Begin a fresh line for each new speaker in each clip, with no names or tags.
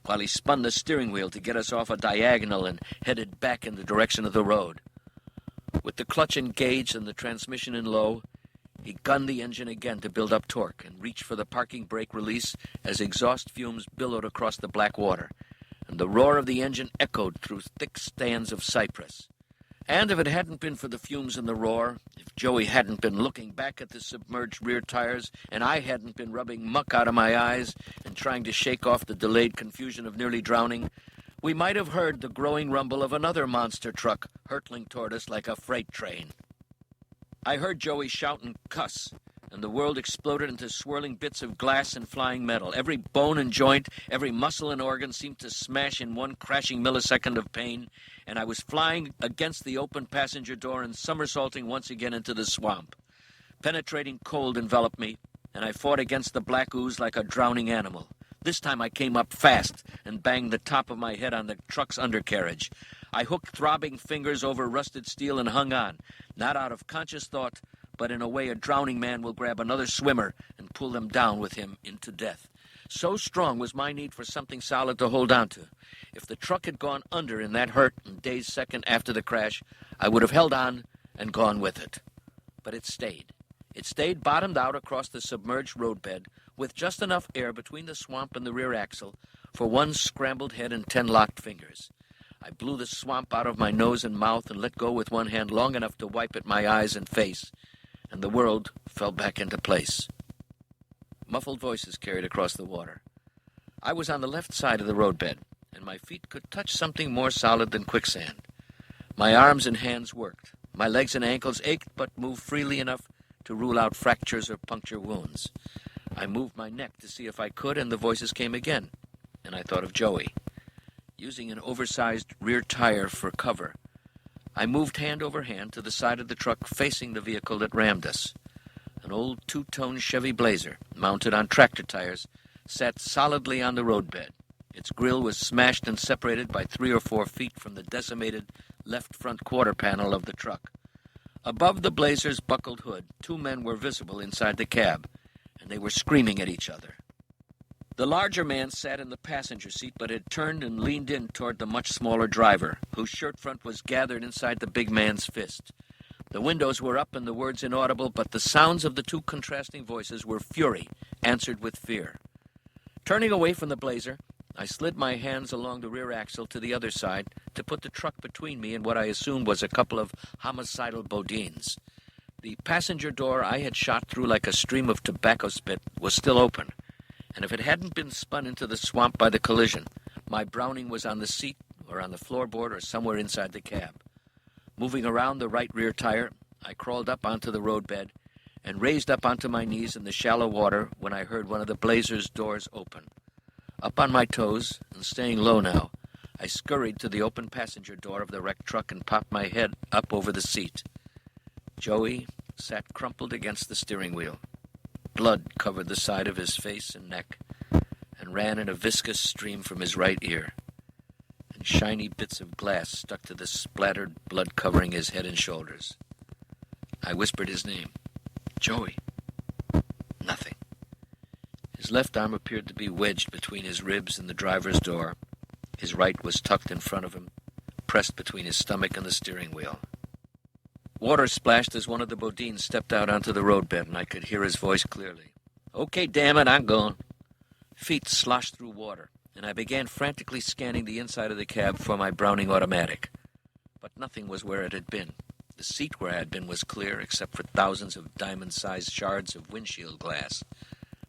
while he spun the steering wheel to get us off a diagonal and headed back in the direction of the road. With the clutch engaged and the transmission in low, he gunned the engine again to build up torque and reached for the parking brake release as exhaust fumes billowed across the black water, and the roar of the engine echoed through thick stands of cypress. And if it hadn't been for the fumes and the roar, if Joey hadn't been looking back at the submerged rear tires, and I hadn't been rubbing muck out of my eyes and trying to shake off the delayed confusion of nearly drowning, we might have heard the growing rumble of another monster truck hurtling toward us like a freight train. I heard Joey shout and cuss, and the world exploded into swirling bits of glass and flying metal. Every bone and joint, every muscle and organ seemed to smash in one crashing millisecond of pain, and I was flying against the open passenger door and somersaulting once again into the swamp. Penetrating cold enveloped me, and I fought against the black ooze like a drowning animal. This time I came up fast and banged the top of my head on the truck's undercarriage. I hooked throbbing fingers over rusted steel and hung on, not out of conscious thought, but in a way a drowning man will grab another swimmer and pull them down with him into death. So strong was my need for something solid to hold on to. If the truck had gone under in that hurt and dazed second after the crash, I would have held on and gone with it. But it stayed. It stayed bottomed out across the submerged roadbed, with just enough air between the swamp and the rear axle for one scrambled head and 10 locked fingers. I blew the swamp out of my nose and mouth and let go with one hand long enough to wipe at my eyes and face, and the world fell back into place. Muffled voices carried across the water. I was on the left side of the roadbed, and my feet could touch something more solid than quicksand. My arms and hands worked. My legs and ankles ached but moved freely enough to rule out fractures or puncture wounds. I moved my neck to see if I could, and the voices came again, and I thought of Joey. Using an oversized rear tire for cover, I moved hand over hand to the side of the truck facing the vehicle that rammed us. An old two-tone Chevy Blazer, mounted on tractor tires, sat solidly on the roadbed. Its grille was smashed and separated by 3 or 4 feet from the decimated left front quarter panel of the truck. Above the Blazer's buckled hood, 2 men were visible inside the cab, and they were screaming at each other. The larger man sat in the passenger seat, but had turned and leaned in toward the much smaller driver, whose shirt front was gathered inside the big man's fist. The windows were up and the words inaudible, but the sounds of the 2 contrasting voices were fury, answered with fear. Turning away from the Blazer, I slid my hands along the rear axle to the other side to put the truck between me and what I assumed was a couple of homicidal Bodines. The passenger door I had shot through like a stream of tobacco spit was still open, and if it hadn't been spun into the swamp by the collision, my Browning was on the seat or on the floorboard or somewhere inside the cab. Moving around the right rear tire, I crawled up onto the roadbed and raised up onto my knees in the shallow water when I heard one of the Blazer's doors open. Up on my toes, and staying low now, I scurried to the open passenger door of the wrecked truck and popped my head up over the seat. Joey sat crumpled against the steering wheel. Blood covered the side of his face and neck and ran in a viscous stream from his right ear, and shiny bits of glass stuck to the splattered blood covering his head and shoulders. I whispered his name. Joey. Nothing. His left arm appeared to be wedged between his ribs and the driver's door. His right was tucked in front of him, pressed between his stomach and the steering wheel. Water splashed as one of the Bodines stepped out onto the roadbed, and I could hear his voice clearly. "Okay, damn it, I'm going." Feet sloshed through water, and I began frantically scanning the inside of the cab for my Browning automatic. But nothing was where it had been. The seat where I had been was clear, except for thousands of diamond-sized shards of windshield glass.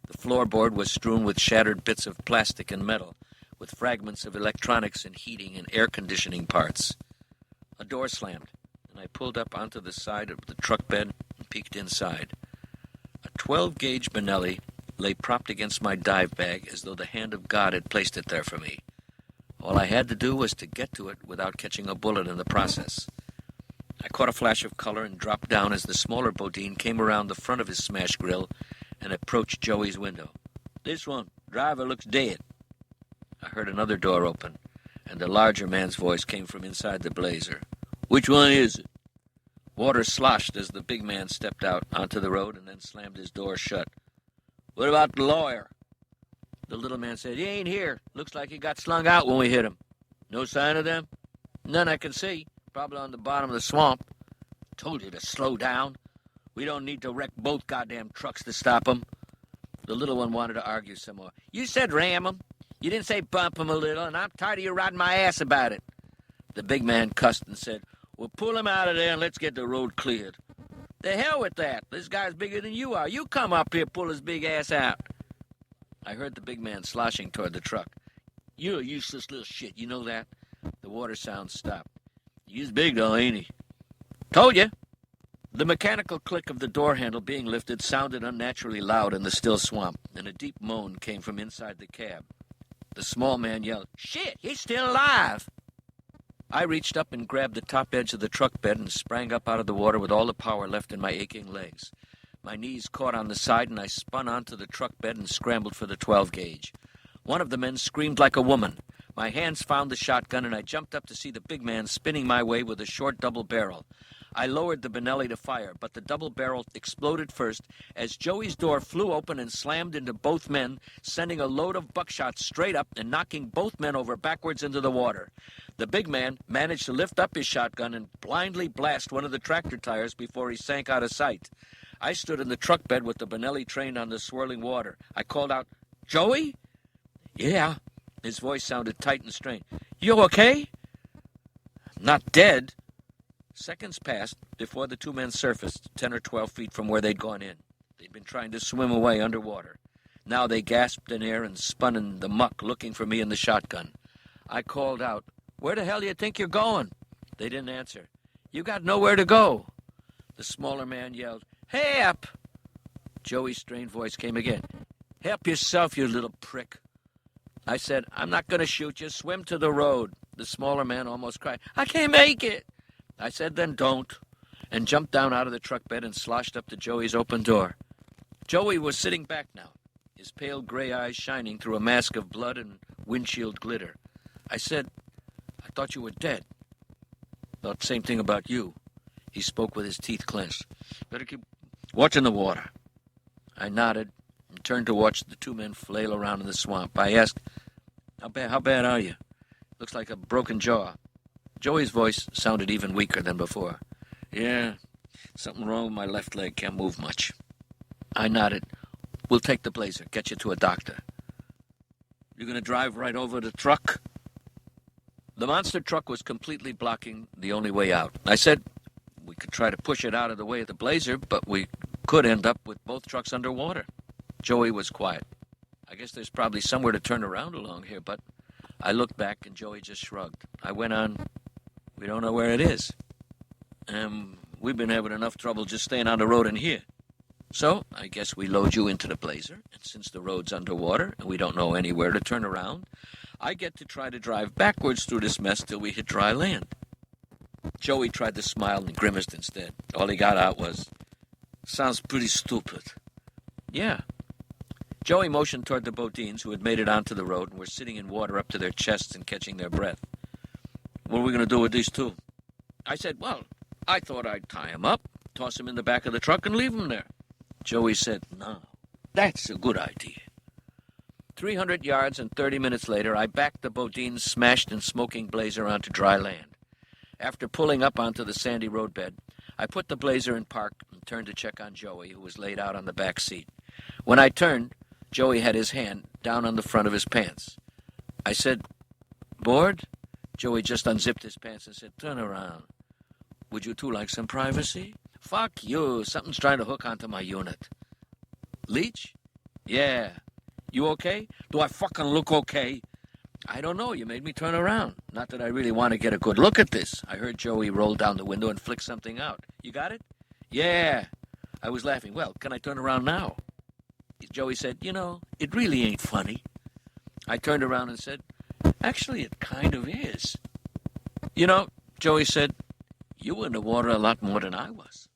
The floorboard was strewn with shattered bits of plastic and metal, with fragments of electronics and heating and air conditioning parts. A door slammed, and I pulled up onto the side of the truck bed and peeked inside. A 12-gauge Benelli lay propped against my dive bag as though the hand of God had placed it there for me. All I had to do was to get to it without catching a bullet in the process. I caught a flash of color and dropped down as the smaller Bodine came around the front of his smashed grill and approached Joey's window. "This one. Driver looks dead." I heard another door open, and the larger man's voice came from inside the Blazer. "Which one is it?" Water sloshed as the big man stepped out onto the road and then slammed his door shut. "What about the lawyer?" The little man said, "He ain't here. Looks like he got slung out when we hit him." "No sign of them?" "None I can see. Probably on the bottom of the swamp." "Told you to slow down. We don't need to wreck both goddamn trucks to stop them." The little one wanted to argue some more. "You said ram them. You didn't say bump them a little, and I'm tired of you riding my ass about it." The big man cussed and said, "Well, pull him out of there and let's get the road cleared." "The hell with that. This guy's bigger than you are. You come up here, pull his big ass out." I heard the big man sloshing toward the truck. "You're a useless little shit, you know that?" The water sound stopped. "He's big though, ain't he?" "Told you." The mechanical click of the door handle being lifted sounded unnaturally loud in the still swamp, and a deep moan came from inside the cab. The small man yelled, "Shit, he's still alive!" I reached up and grabbed the top edge of the truck bed and sprang up out of the water with all the power left in my aching legs. My knees caught on the side, and I spun onto the truck bed and scrambled for the 12-gauge. One of the men screamed like a woman. My hands found the shotgun, and I jumped up to see the big man spinning my way with a short double barrel. I lowered the Benelli to fire, but the double barrel exploded first as Joey's door flew open and slammed into both men, sending a load of buckshot straight up and knocking both men over backwards into the water. The big man managed to lift up his shotgun and blindly blast one of the tractor tires before he sank out of sight. I stood in the truck bed with the Benelli trained on the swirling water. I called out, "Joey?" "Yeah." His voice sounded tight and strained. "You okay?" "Not dead." Seconds passed before the two men surfaced 10 or 12 feet from where they'd gone in. They'd been trying to swim away underwater. Now they gasped in air and spun in the muck looking for me and the shotgun. I called out, "Where the hell do you think you're going?" They didn't answer. "You got nowhere to go." The smaller man yelled, "Help!" Joey's strained voice came again. "Help yourself, you little prick." I said, "I'm not going to shoot you. Swim to the road." The smaller man almost cried, "I can't make it." I said, "Then don't," and jumped down out of the truck bed and sloshed up to Joey's open door. Joey was sitting back now, his pale gray eyes shining through a mask of blood and windshield glitter. I said, "I thought you were dead." "Thought the same thing about you." He spoke with his teeth clenched. "Better keep watching the water." I nodded and turned to watch the two men flail around in the swamp. I asked, How bad are you?" "Looks like a broken jaw." Joey's voice sounded even weaker than before. "Yeah, something wrong with my left leg. Can't move much." I nodded. "We'll take the Blazer. Get you to a doctor." "You going to drive right over the truck?" The monster truck was completely blocking the only way out. I said we could try to push it out of the way of the Blazer, but we could end up with both trucks underwater. Joey was quiet. "I guess there's probably somewhere to turn around along here, but..." I looked back and Joey just shrugged. I went on, "We don't know where it is. We've been having enough trouble just staying on the road in here. So I guess we load you into the Blazer, and since the road's underwater and we don't know anywhere to turn around, I get to try to drive backwards through this mess till we hit dry land." Joey tried to smile and grimaced instead. All he got out was, "Sounds pretty stupid." "Yeah." Joey motioned toward the Bodines, who had made it onto the road and were sitting in water up to their chests and catching their breath. "What are we going to do with these two?" I said, "Well, I thought I'd tie him up, toss him in the back of the truck, and leave him there." Joey said, "No, that's a good idea." 300 yards and 30 minutes later, I backed the Bodine's smashed and smoking Blazer onto dry land. After pulling up onto the sandy roadbed, I put the Blazer in park and turned to check on Joey, who was laid out on the back seat. When I turned, Joey had his hand down on the front of his pants. I said, "Bored?" Joey just unzipped his pants and said, "Turn around. Would you two like some privacy?" "Fuck you. Something's trying to hook onto my unit." "Leech?" "Yeah." "You okay?" "Do I fucking look okay?" "I don't know. You made me turn around. Not that I really want to get a good look at this." I heard Joey roll down the window and flick something out. "You got it?" "Yeah." I was laughing. "Well, can I turn around now?" Joey said, "You know, it really ain't funny." I turned around and said, "Actually, it kind of is." "You know," Joey said, "you were in the water a lot more than I was."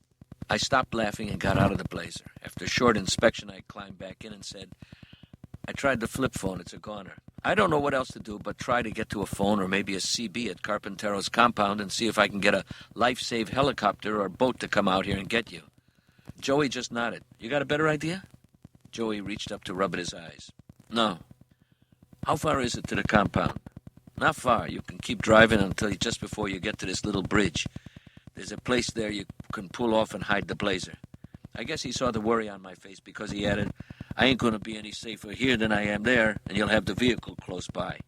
I stopped laughing and got out of the Blazer. After a short inspection, I climbed back in and said, "I tried the flip phone. It's a goner. I don't know what else to do but try to get to a phone or maybe a CB at Carpintero's compound and see if I can get a life-save helicopter or boat to come out here and get you." Joey just nodded. "You got a better idea?" Joey reached up to rub at his eyes. "No. How far is it to the compound? Not far. You can keep driving until just before you get to this little bridge. There's a place there you can pull off and hide the blazer. I guess he saw the worry on my face because he added, I ain't going to be any safer here than I am there, and you'll have the vehicle close by.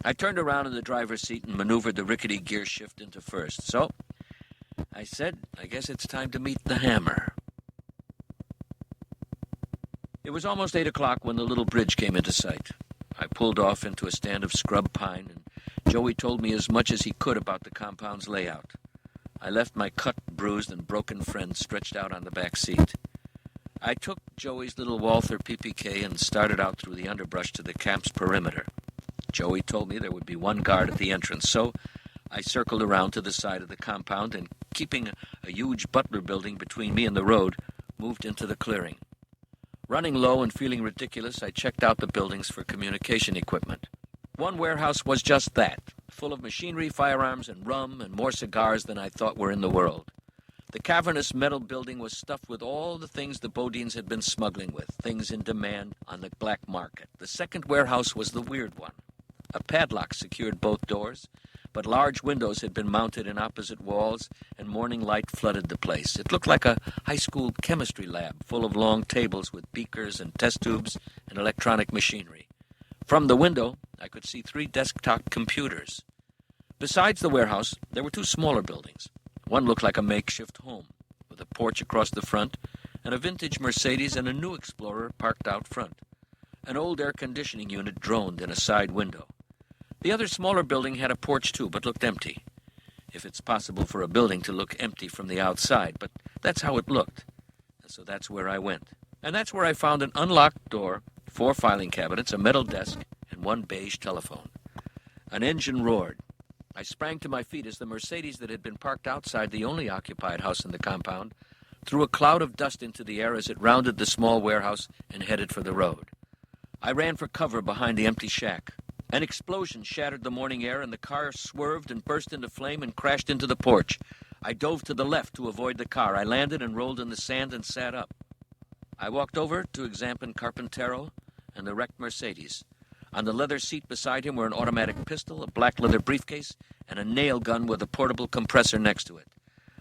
I turned around in the driver's seat and maneuvered the rickety gear shift into first. So, I said, I guess it's time to meet the hammer. It was almost 8 o'clock when the little bridge came into sight. I pulled off into a stand of scrub pine, and Joey told me as much as he could about the compound's layout. I left my cut, bruised, and broken friend stretched out on the back seat. I took Joey's little Walther PPK and started out through the underbrush to the camp's perimeter. Joey told me there would be one guard at the entrance, so I circled around to the side of the compound and, keeping a huge butler building between me and the road, moved into the clearing. Running low and feeling ridiculous, I checked out the buildings for communication equipment. One warehouse was just that, full of machinery, firearms, and rum, and more cigars than I thought were in the world. The cavernous metal building was stuffed with all the things the Bodines had been smuggling with, things in demand on the black market. The second warehouse was the weird one. A padlock secured both doors, but large windows had been mounted in opposite walls, and morning light flooded the place. It looked like a high school chemistry lab full of long tables with beakers and test tubes and electronic machinery. From the window, I could see 3 desktop computers. Besides the warehouse, there were 2 smaller buildings. One looked like a makeshift home, with a porch across the front, and a vintage Mercedes and a new Explorer parked out front. An old air conditioning unit droned in a side window. The other smaller building had a porch too, but looked empty. If it's possible for a building to look empty from the outside, but that's how it looked. And so that's where I went. And that's where I found an unlocked door, 4 filing cabinets, a metal desk, and 1 beige telephone. An engine roared. I sprang to my feet as the Mercedes that had been parked outside the only occupied house in the compound threw a cloud of dust into the air as it rounded the small warehouse and headed for the road. I ran for cover behind the empty shack. An explosion shattered the morning air, and the car swerved and burst into flame and crashed into the porch. I dove to the left to avoid the car. I landed and rolled in the sand and sat up. I walked over to examine Carpintero and the wrecked Mercedes. On the leather seat beside him were an automatic pistol, a black leather briefcase, and a nail gun with a portable compressor next to it.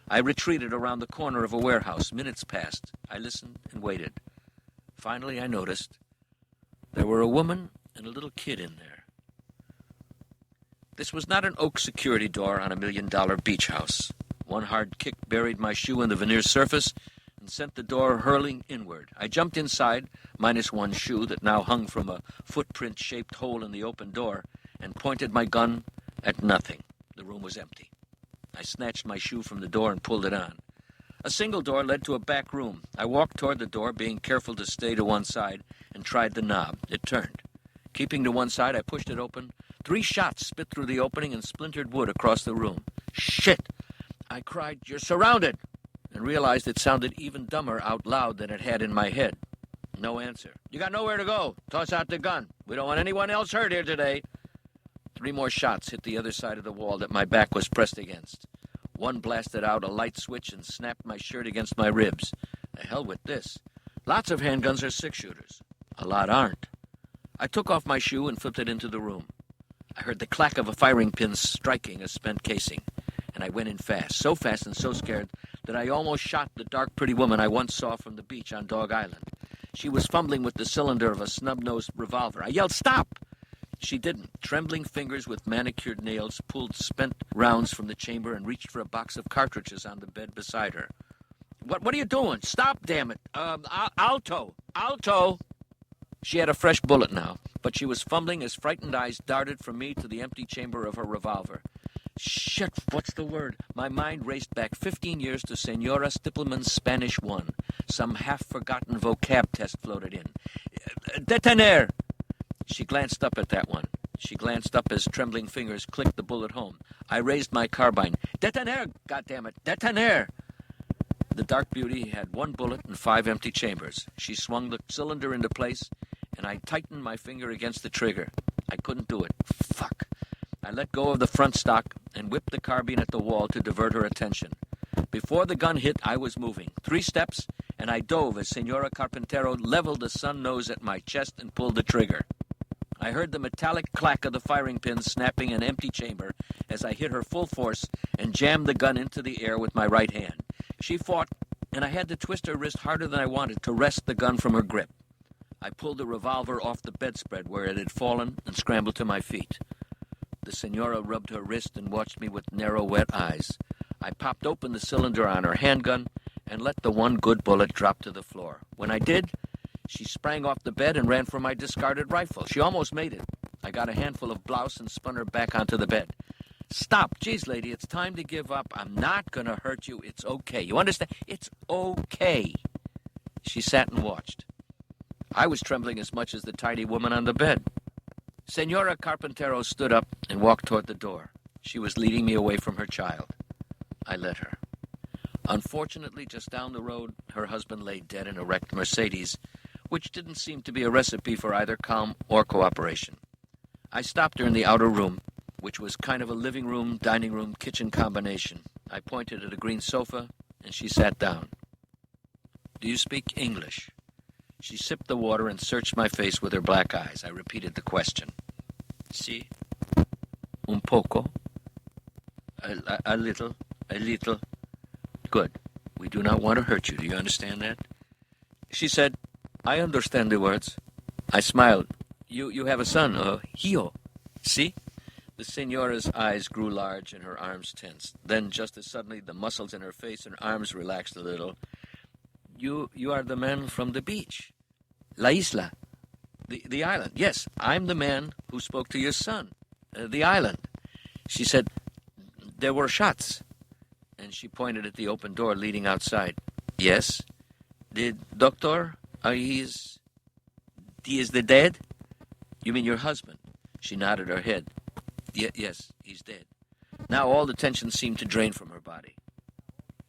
I retreated around the corner of a warehouse. Minutes passed. I listened and waited. Finally, I noticed there were a woman and a little kid in there. This was not an oak security door on $1 million beach house. One hard kick buried my shoe in the veneer surface and sent the door hurling inward. I jumped inside, minus 1 shoe that now hung from a footprint-shaped hole in the open door, and pointed my gun at nothing. The room was empty. I snatched my shoe from the door and pulled it on. A single door led to a back room. I walked toward the door, being careful to stay to one side, and tried the knob. It turned. Keeping to one side, I pushed it open. 3 shots spit through the opening and splintered wood across the room. Shit! I cried, "You're surrounded!" and realized it sounded even dumber out loud than it had in my head. No answer. "You got nowhere to go. Toss out the gun. We don't want anyone else hurt here today." 3 more shots hit the other side of the wall that my back was pressed against. One blasted out a light switch and snapped my shirt against my ribs. The hell with this. Lots of handguns are 6-shooters. A lot aren't. I took off my shoe and flipped it into the room. I heard the clack of a firing pin striking a spent casing, and I went in fast, so fast and so scared that I almost shot the dark, pretty woman I once saw from the beach on Dog Island. She was fumbling with the cylinder of a snub-nosed revolver. I yelled, "Stop!" She didn't. Trembling fingers with manicured nails pulled spent rounds from the chamber and reached for a box of cartridges on the bed beside her. What are you doing? Stop, damn it! Alto! Alto! She had a fresh bullet now, but she was fumbling as frightened eyes darted from me to the empty chamber of her revolver. Shit, what's the word? My mind raced back 15 years to Senora Stippelman's Spanish 1. Some half-forgotten vocab test floated in. Detener! She glanced up at that one. She glanced up as trembling fingers clicked the bullet home. I raised my carbine. Detener, goddammit! Detener! The dark beauty had 1 bullet and 5 empty chambers. She swung the cylinder into place, and I tightened my finger against the trigger. I couldn't do it. Fuck. I let go of the front stock and whipped the carbine at the wall to divert her attention. Before the gun hit, I was moving. 3 steps, and I dove as Senora Carpintero leveled the sun nose at my chest and pulled the trigger. I heard the metallic clack of the firing pins snapping an empty chamber as I hit her full force and jammed the gun into the air with my right hand. She fought, and I had to twist her wrist harder than I wanted to wrest the gun from her grip. I pulled the revolver off the bedspread where it had fallen and scrambled to my feet. The senora rubbed her wrist and watched me with narrow, wet eyes. I popped open the cylinder on her handgun and let the one good bullet drop to the floor. When I did, she sprang off the bed and ran for my discarded rifle. She almost made it. I got a handful of blouse and spun her back onto the bed. Stop. Geez, lady, it's time to give up. I'm not going to hurt you. It's okay. You understand? It's okay. She sat and watched. I was trembling as much as the tidy woman on the bed. Senora Carpintero stood up and walked toward the door. She was leading me away from her child. I let her. Unfortunately, just down the road, her husband lay dead in a wrecked Mercedes, which didn't seem to be a recipe for either calm or cooperation. I stopped her in the outer room, which was kind of a living room, dining room, kitchen combination. I pointed at a green sofa, and she sat down. Do you speak English? She sipped the water and searched my face with her black eyes. I repeated the question. Si? Un poco? A little. A little. Good. We do not want to hurt you. Do you understand that? She said, I understand the words. I smiled. You have a son, hijo. Si? The senora's eyes grew large and her arms tensed. Then, just as suddenly, the muscles in her face and arms relaxed a little. You are the man from the beach. La isla. The island. Yes, I'm the man who spoke to your son. The island. She said, there were shots. And she pointed at the open door leading outside. Yes. The doctor, he is the dead? You mean your husband? She nodded her head. Yes, he's dead. Now all the tension seemed to drain from her body.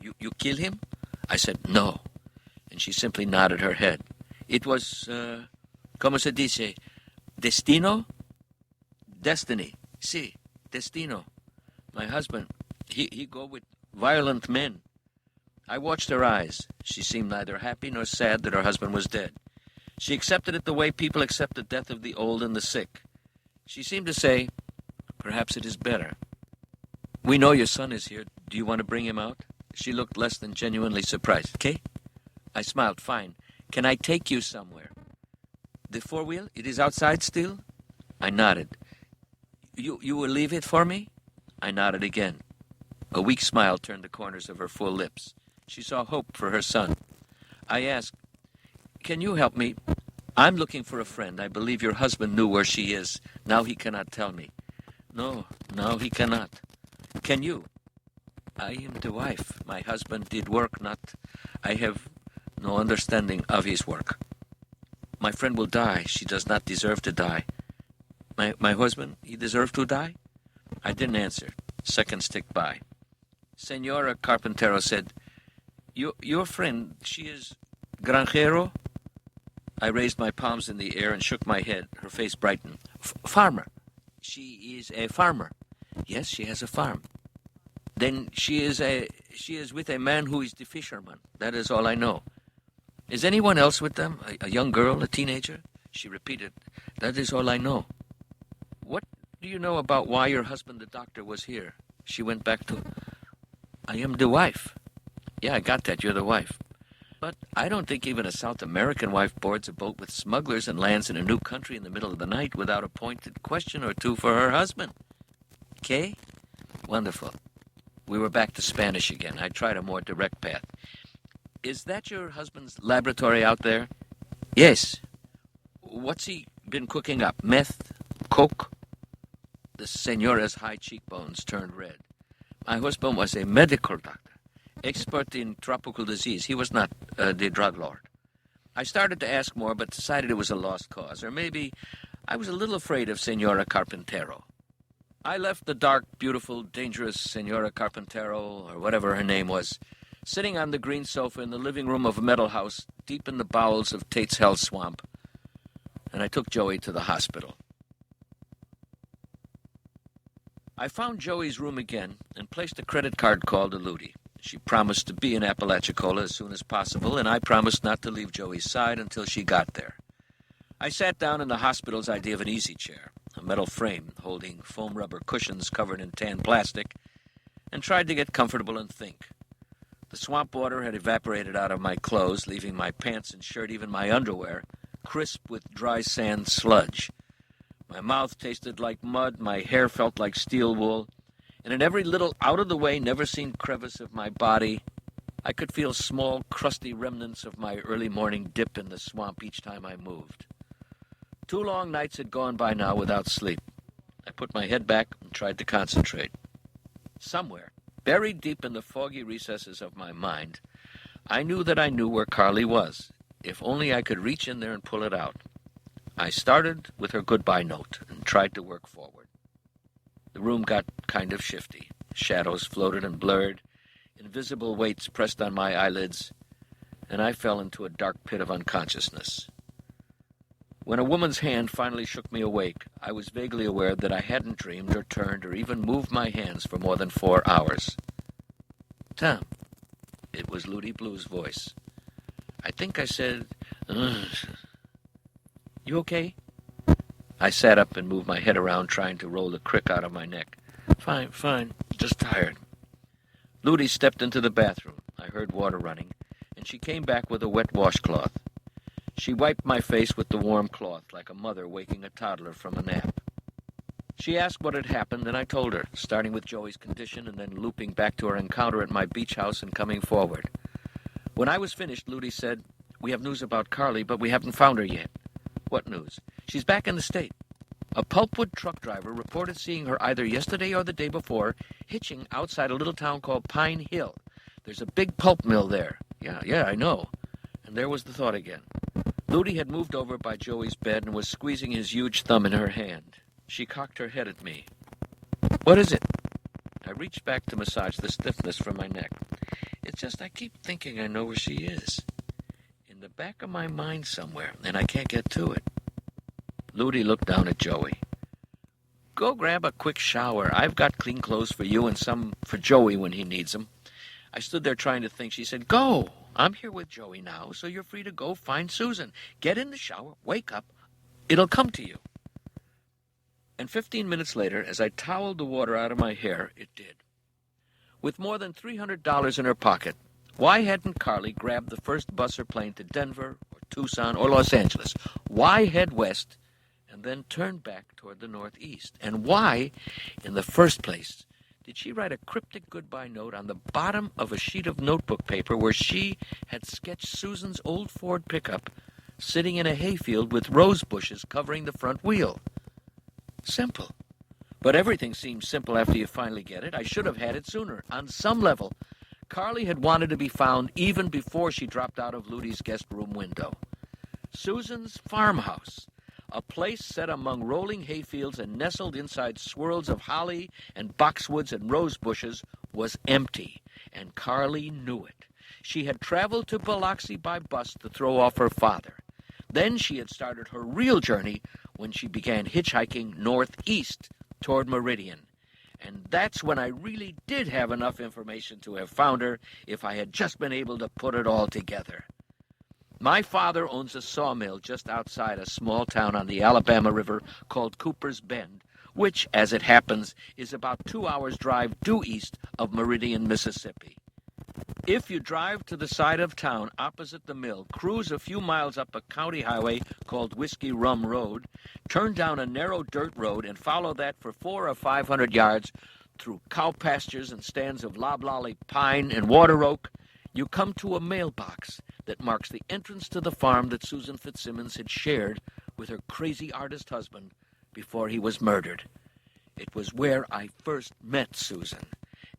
You kill him? I said, no. And she simply nodded her head. It was, ¿cómo se dice? Destino? Destiny. Si, destino. My husband, he go with violent men. I watched her eyes. She seemed neither happy nor sad that her husband was dead. She accepted it the way people accept the death of the old and the sick. She seemed to say, perhaps it is better. We know your son is here. Do you want to bring him out? She looked less than genuinely surprised. Okay? I smiled. Fine. Can I take you somewhere? The four-wheel? It is outside still? I nodded. You will leave it for me? I nodded again. A weak smile turned the corners of her full lips. She saw hope for her son. I asked, can you help me? I'm looking for a friend. I believe your husband knew where she is. Now he cannot tell me. No, he cannot. Can you? I am the wife. My husband did work, not... I have no understanding of his work. My friend will die. She does not deserve to die. My husband, he deserved to die? I didn't answer. Seconds ticked by. Senora Carpintero said, Your friend, she is granjero? I raised my palms in the air and shook my head. Her face brightened. Farmer. She is a farmer. Yes, she has a farm. Then she is with a man who is the fisherman. That is all I know. Is anyone else with them? A young girl, a teenager? She repeated, that is all I know. What do you know about why your husband, the doctor, was here? She went back to, I am the wife. Yeah, I got that. You're the wife. But I don't think even a South American wife boards a boat with smugglers and lands in a new country in the middle of the night without a pointed question or two for her husband. Okay? Wonderful. We were back to Spanish again. I tried a more direct path. Is that your husband's laboratory out there? Yes. What's he been cooking up? Meth? Coke? The senora's high cheekbones turned red. My husband was a medical doctor, expert in tropical disease. He was not the drug lord. I started to ask more, but decided it was a lost cause. Or maybe I was a little afraid of Senora Carpintero. I left the dark, beautiful, dangerous Senora Carpintero, or whatever her name was, sitting on the green sofa in the living room of a metal house deep in the bowels of Tate's Hell Swamp. And I took Joey to the hospital. I found Joey's room again and placed a credit card call to Ludi. She promised to be in Apalachicola as soon as possible, and I promised not to leave Joey's side until she got there. I sat down in the hospital's idea of an easy chair, a metal frame holding foam rubber cushions covered in tan plastic, and tried to get comfortable and think. The swamp water had evaporated out of my clothes, leaving my pants and shirt, even my underwear, crisp with dry sand sludge. My mouth tasted like mud, my hair felt like steel wool, and in every little out-of-the-way, never-seen crevice of my body, I could feel small, crusty remnants of my early morning dip in the swamp each time I moved. 2 long nights had gone by now without sleep. I put my head back and tried to concentrate. Somewhere, buried deep in the foggy recesses of my mind, I knew that I knew where Carly was, if only I could reach in there and pull it out. I started with her goodbye note and tried to work forward. The room got kind of shifty. Shadows floated and blurred. Invisible weights pressed on my eyelids, and I fell into a dark pit of unconsciousness. When a woman's hand finally shook me awake, I was vaguely aware that I hadn't dreamed or turned or even moved my hands for more than 4 hours. "Tom." It was Ludi Blue's voice. I think I said, "Ugh. You okay?" I sat up and moved my head around, trying to roll the crick out of my neck. Fine, just tired." Ludi stepped into the bathroom. I heard water running, and she came back with a wet washcloth. She wiped my face with the warm cloth, like a mother waking a toddler from a nap. She asked what had happened, and I told her, starting with Joey's condition and then looping back to our encounter at my beach house and coming forward. When I was finished, Ludi said, "We have news about Carly, but we haven't found her yet." "What news?" "She's back in the state. A pulpwood truck driver reported seeing her either yesterday or the day before hitching outside a little town called Pine Hill. There's a big pulp mill there." Yeah, I know." And there was the thought again. Ludi had moved over by Joey's bed and was squeezing his huge thumb in her hand. She cocked her head at me. "What is it?" I reached back to massage the stiffness from my neck. "It's just I keep thinking I know where she is. In the back of my mind somewhere, and I can't get to it." Ludi looked down at Joey. "Go grab a quick shower. I've got clean clothes for you and some for Joey when he needs them." I stood there trying to think. She said, "Go. I'm here with Joey now, so you're free to go find Susan. Get in the shower, wake up. It'll come to you." And 15 minutes later, as I toweled the water out of my hair, it did. With more than $300 in her pocket, why hadn't Carly grabbed the first bus or plane to Denver or Tucson or Los Angeles? Why head west and then turn back toward the northeast? And why, in the first place, did she write a cryptic goodbye note on the bottom of a sheet of notebook paper where she had sketched Susan's old Ford pickup sitting in a hayfield with rose bushes covering the front wheel? Simple. But everything seems simple after you finally get it. I should have had it sooner. On some level, Carly had wanted to be found even before she dropped out of Ludi's guest room window. Susan's farmhouse, a place set among rolling hayfields and nestled inside swirls of holly and boxwoods and rose bushes, was empty, and Carly knew it. She had traveled to Biloxi by bus to throw off her father. Then she had started her real journey when she began hitchhiking northeast toward Meridian. And that's when I really did have enough information to have found her if I had just been able to put it all together. My father owns a sawmill just outside a small town on the Alabama River called Cooper's Bend, which, as it happens, is about 2 hours' drive due east of Meridian, Mississippi. If you drive to the side of town opposite the mill, cruise a few miles up a county highway called Whiskey Rum Road, turn down a narrow dirt road and follow that for 400 or 500 yards through cow pastures and stands of loblolly pine and water oak, you come to a mailbox that marks the entrance to the farm that Susan Fitzsimmons had shared with her crazy artist husband before he was murdered. It was where I first met Susan,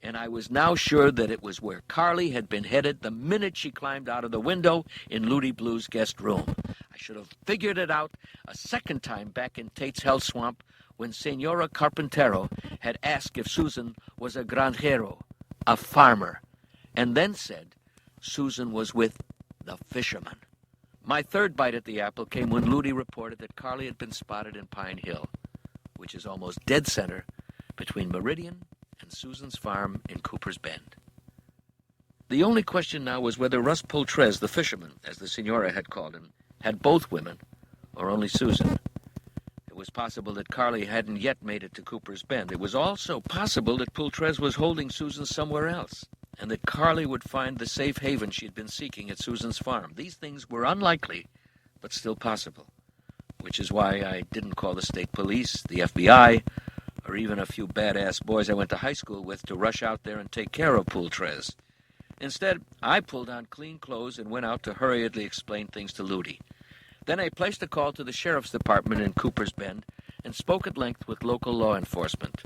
and I was now sure that it was where Carly had been headed the minute she climbed out of the window in Ludi Blue's guest room. I should have figured it out a second time back in Tate's Hell Swamp when Senora Carpintero had asked if Susan was a granjero, a farmer, and then said Susan was with the fisherman. My third bite at the apple came when Ludi reported that Carly had been spotted in Pine Hill, which is almost dead center between Meridian and Susan's farm in Cooper's Bend. The only question now was whether Russ Poltrez, the fisherman, as the Senora had called him, had both women, or only Susan. It was possible that Carly hadn't yet made it to Cooper's Bend. It was also possible that Poultreuse was holding Susan somewhere else, and that Carly would find the safe haven she'd been seeking at Susan's farm. These things were unlikely, but still possible, which is why I didn't call the state police, the FBI, or even a few badass boys I went to high school with to rush out there and take care of Poultreuse. Instead, I pulled on clean clothes and went out to hurriedly explain things to Ludi. Then I placed a call to the sheriff's department in Cooper's Bend and spoke at length with local law enforcement.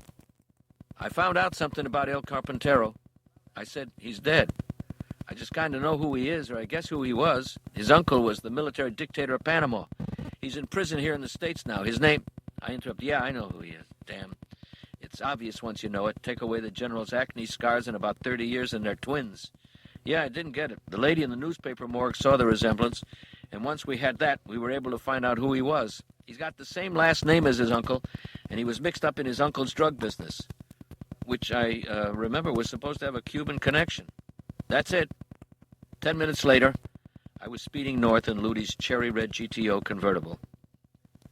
I found out something about El Carpintero. I said, he's dead. I just kind of know who he is, or I guess who he was. His uncle was the military dictator of Panama. He's in prison here in the States now. His name... I interrupted. Yeah, I know who he is. Damn. It's obvious once you know it. Take away the general's acne scars in about 30 years and they're twins. Yeah, I didn't get it. The lady in the newspaper morgue saw the resemblance, and once we had that, we were able to find out who he was. He's got the same last name as his uncle, and he was mixed up in his uncle's drug business, which I remember was supposed to have a Cuban connection. That's it. 10 minutes later, I was speeding north in Ludi's cherry-red GTO convertible.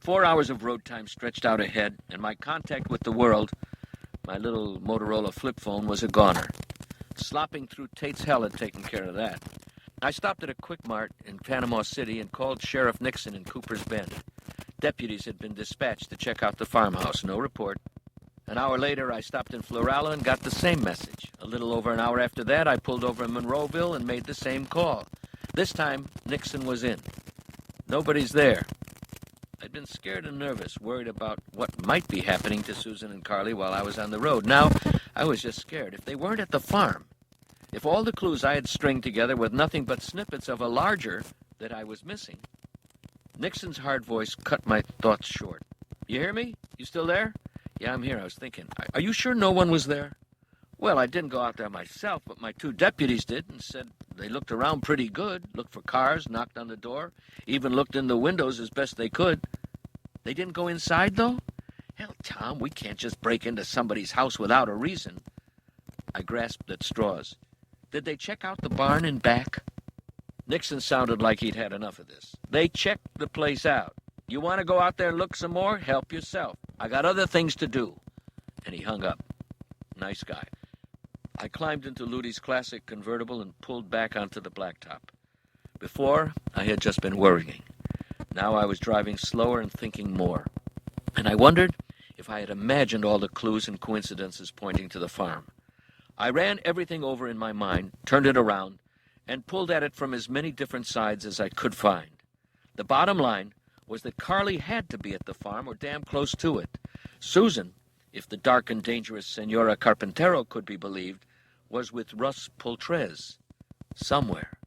4 hours of road time stretched out ahead, and my contact with the world, my little Motorola flip phone, was a goner. Slopping through Tate's hell had taken care of that. I stopped at a Quick Mart in Panama City and called Sheriff Nixon in Cooper's Bend. Deputies had been dispatched to check out the farmhouse. No report. An hour later, I stopped in Florala and got the same message. A little over an hour after that, I pulled over in Monroeville and made the same call. This time, Nixon was in. Nobody's there. I'd been scared and nervous, worried about what might be happening to Susan and Carly while I was on the road. Now, I was just scared. If they weren't at the farm, if all the clues I had stringed together with nothing but snippets of a larger that I was missing. Nixon's hard voice cut my thoughts short. You hear me? You still there? Yeah, I'm here. I was thinking. Are you sure no one was there? Well, I didn't go out there myself, but my two deputies did and said they looked around pretty good, looked for cars, knocked on the door, even looked in the windows as best they could. They didn't go inside, though? Hell, Tom, we can't just break into somebody's house without a reason. I grasped at straws. Did they check out the barn and back? Nixon sounded like he'd had enough of this. They checked the place out. You want to go out there and look some more? Help yourself. I got other things to do. And he hung up. Nice guy. I climbed into Ludi's classic convertible and pulled back onto the blacktop. Before, I had just been worrying. Now I was driving slower and thinking more. And I wondered if I had imagined all the clues and coincidences pointing to the farm. I ran everything over in my mind, turned it around, and pulled at it from as many different sides as I could find. The bottom line was that Carly had to be at the farm or damn close to it. Susan, if the dark and dangerous Senora Carpintero could be believed, was with Russ Poultreuse. Somewhere.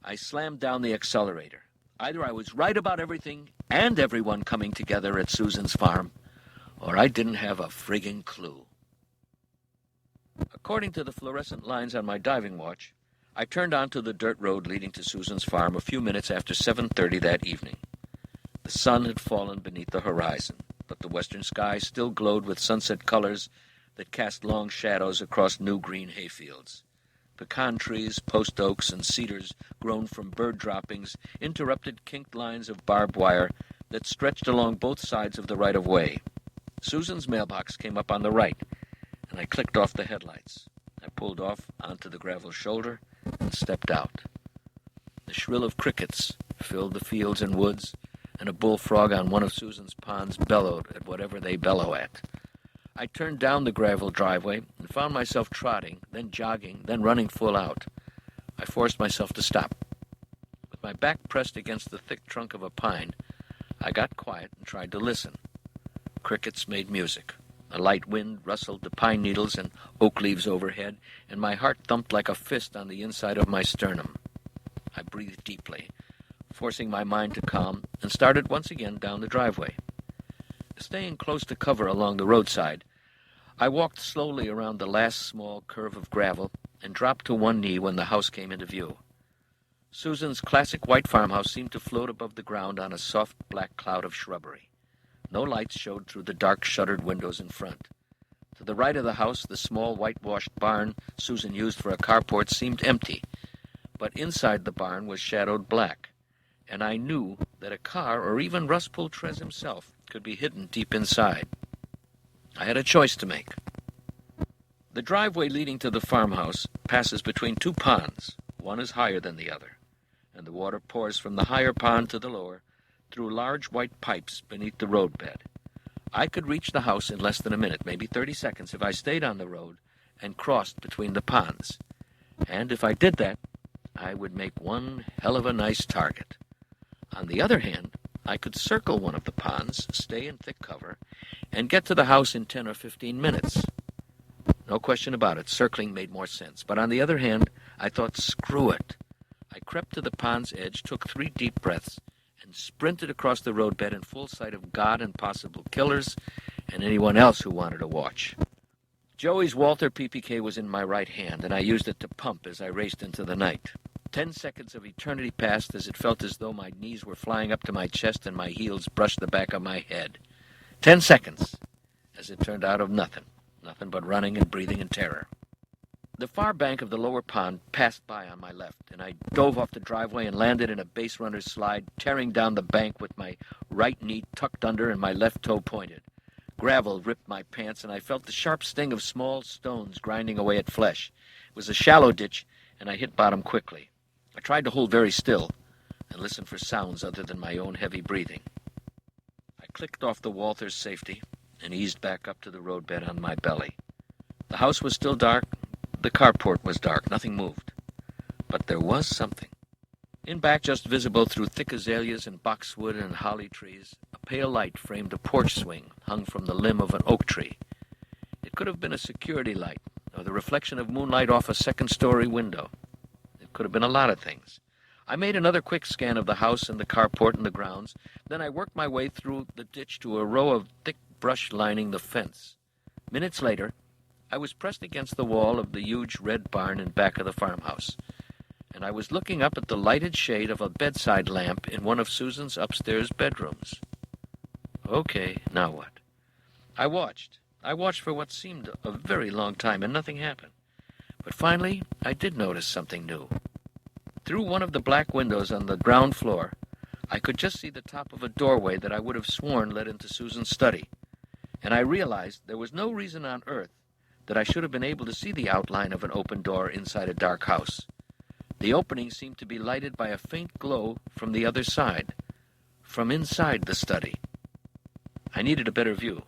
I slammed down the accelerator. Either I was right about everything and everyone coming together at Susan's farm, or I didn't have a frigging clue. According to the fluorescent lines on my diving watch, I turned onto the dirt road leading to Susan's farm a few minutes after 7:30 that evening. The sun had fallen beneath the horizon, but the western sky still glowed with sunset colors that cast long shadows across new green hayfields. Pecan trees, post oaks, and cedars grown from bird droppings interrupted kinked lines of barbed wire that stretched along both sides of the right-of-way. Susan's mailbox came up on the right, and I clicked off the headlights. I pulled off onto the gravel shoulder and stepped out. The shrill of crickets filled the fields and woods, and a bullfrog on one of Susan's ponds bellowed at whatever they bellow at. I turned down the gravel driveway and found myself trotting, then jogging, then running full out. I forced myself to stop. With my back pressed against the thick trunk of a pine, I got quiet and tried to listen. Crickets made music. A light wind rustled the pine needles and oak leaves overhead, and my heart thumped like a fist on the inside of my sternum. I breathed deeply, forcing my mind to calm, and started once again down the driveway. Staying close to cover along the roadside, I walked slowly around the last small curve of gravel and dropped to one knee when the house came into view. Susan's classic white farmhouse seemed to float above the ground on a soft black cloud of shrubbery. No lights showed through the dark shuttered windows in front. To the right of the house, the small whitewashed barn Susan used for a carport seemed empty, but inside the barn was shadowed black, and I knew that a car, or even Russ Pultrez himself, could be hidden deep inside. I had a choice to make. The driveway leading to the farmhouse passes between two ponds. One is higher than the other, and the water pours from the higher pond to the lower through large white pipes beneath the roadbed. I could reach the house in less than a minute, maybe 30 seconds, if I stayed on the road and crossed between the ponds. And if I did that, I would make one hell of a nice target. On the other hand, I could circle one of the ponds, stay in thick cover, and get to the house in 10 or 15 minutes. No question about it, circling made more sense. But on the other hand, I thought, screw it. I crept to the pond's edge, took 3 deep breaths, and sprinted across the roadbed in full sight of God and possible killers and anyone else who wanted to watch. Joey's Walther PPK was in my right hand, and I used it to pump as I raced into the night. 10 seconds of eternity passed as it felt as though my knees were flying up to my chest and my heels brushed the back of my head. 10 seconds, as it turned out, of nothing but running and breathing in terror. The far bank of the lower pond passed by on my left, and I dove off the driveway and landed in a base runner's slide, tearing down the bank with my right knee tucked under and my left toe pointed. Gravel ripped my pants, and I felt the sharp sting of small stones grinding away at flesh. It was a shallow ditch, and I hit bottom quickly. I tried to hold very still and listen for sounds other than my own heavy breathing. I clicked off the Walther's safety and eased back up to the roadbed on my belly. The house was still dark. The carport was dark. Nothing moved. But there was something. In back, just visible through thick azaleas and boxwood and holly trees, a pale light framed a porch swing hung from the limb of an oak tree. It could have been a security light, or the reflection of moonlight off a second-story window. It could have been a lot of things. I made another quick scan of the house and the carport and the grounds. Then I worked my way through the ditch to a row of thick brush lining the fence. Minutes later, I was pressed against the wall of the huge red barn in back of the farmhouse, and I was looking up at the lighted shade of a bedside lamp in one of Susan's upstairs bedrooms. Okay, now what? I watched. I watched for what seemed a very long time, and nothing happened. But finally, I did notice something new. Through one of the black windows on the ground floor, I could just see the top of a doorway that I would have sworn led into Susan's study, and I realized there was no reason on earth that I should have been able to see the outline of an open door inside a dark house. The opening seemed to be lighted by a faint glow from the other side, from inside the study. I needed a better view.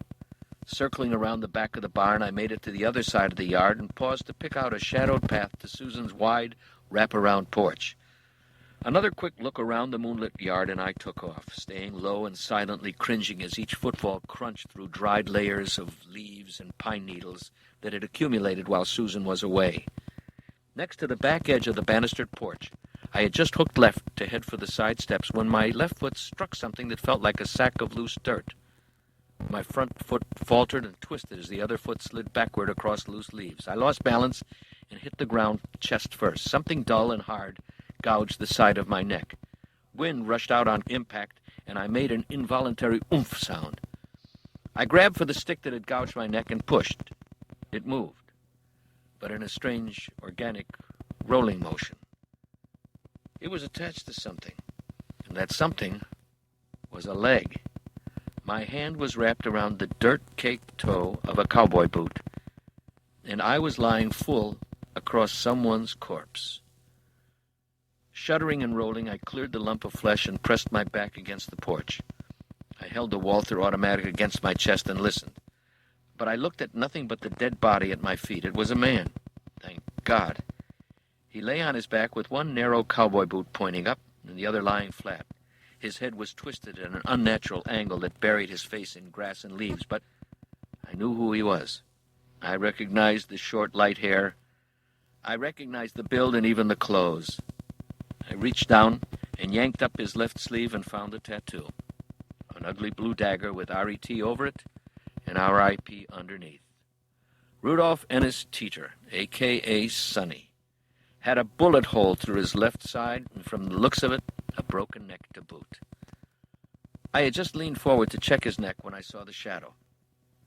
Circling around the back of the barn, I made it to the other side of the yard and paused to pick out a shadowed path to Susan's wide, wrap-around porch. Another quick look around the moonlit yard, and I took off, staying low and silently cringing as each footfall crunched through dried layers of leaves and pine needles that had accumulated while Susan was away. Next to the back edge of the banistered porch, I had just hooked left to head for the side steps when my left foot struck something that felt like a sack of loose dirt. My front foot faltered and twisted as the other foot slid backward across loose leaves. I lost balance and hit the ground chest first. Something dull and hard gouged the side of my neck. Wind rushed out on impact, and I made an involuntary oomph sound. I grabbed for the stick that had gouged my neck and pushed. It moved, but in a strange, organic, rolling motion. It was attached to something, and that something was a leg. My hand was wrapped around the dirt-caked toe of a cowboy boot, and I was lying full across someone's corpse. Shuddering and rolling, I cleared the lump of flesh and pressed my back against the porch. I held the Walther automatic against my chest and listened. But I looked at nothing but the dead body at my feet. It was a man. Thank God. He lay on his back with one narrow cowboy boot pointing up and the other lying flat. His head was twisted at an unnatural angle that buried his face in grass and leaves, but I knew who he was. I recognized the short, light hair. I recognized the build and even the clothes. I reached down and yanked up his left sleeve and found a tattoo. An ugly blue dagger with R.E.T. over it and R.I.P. underneath. Rudolph Ennis Teeter, a.k.a. Sonny, had a bullet hole through his left side, and from the looks of it, a broken neck to boot. I had just leaned forward to check his neck when I saw the shadow.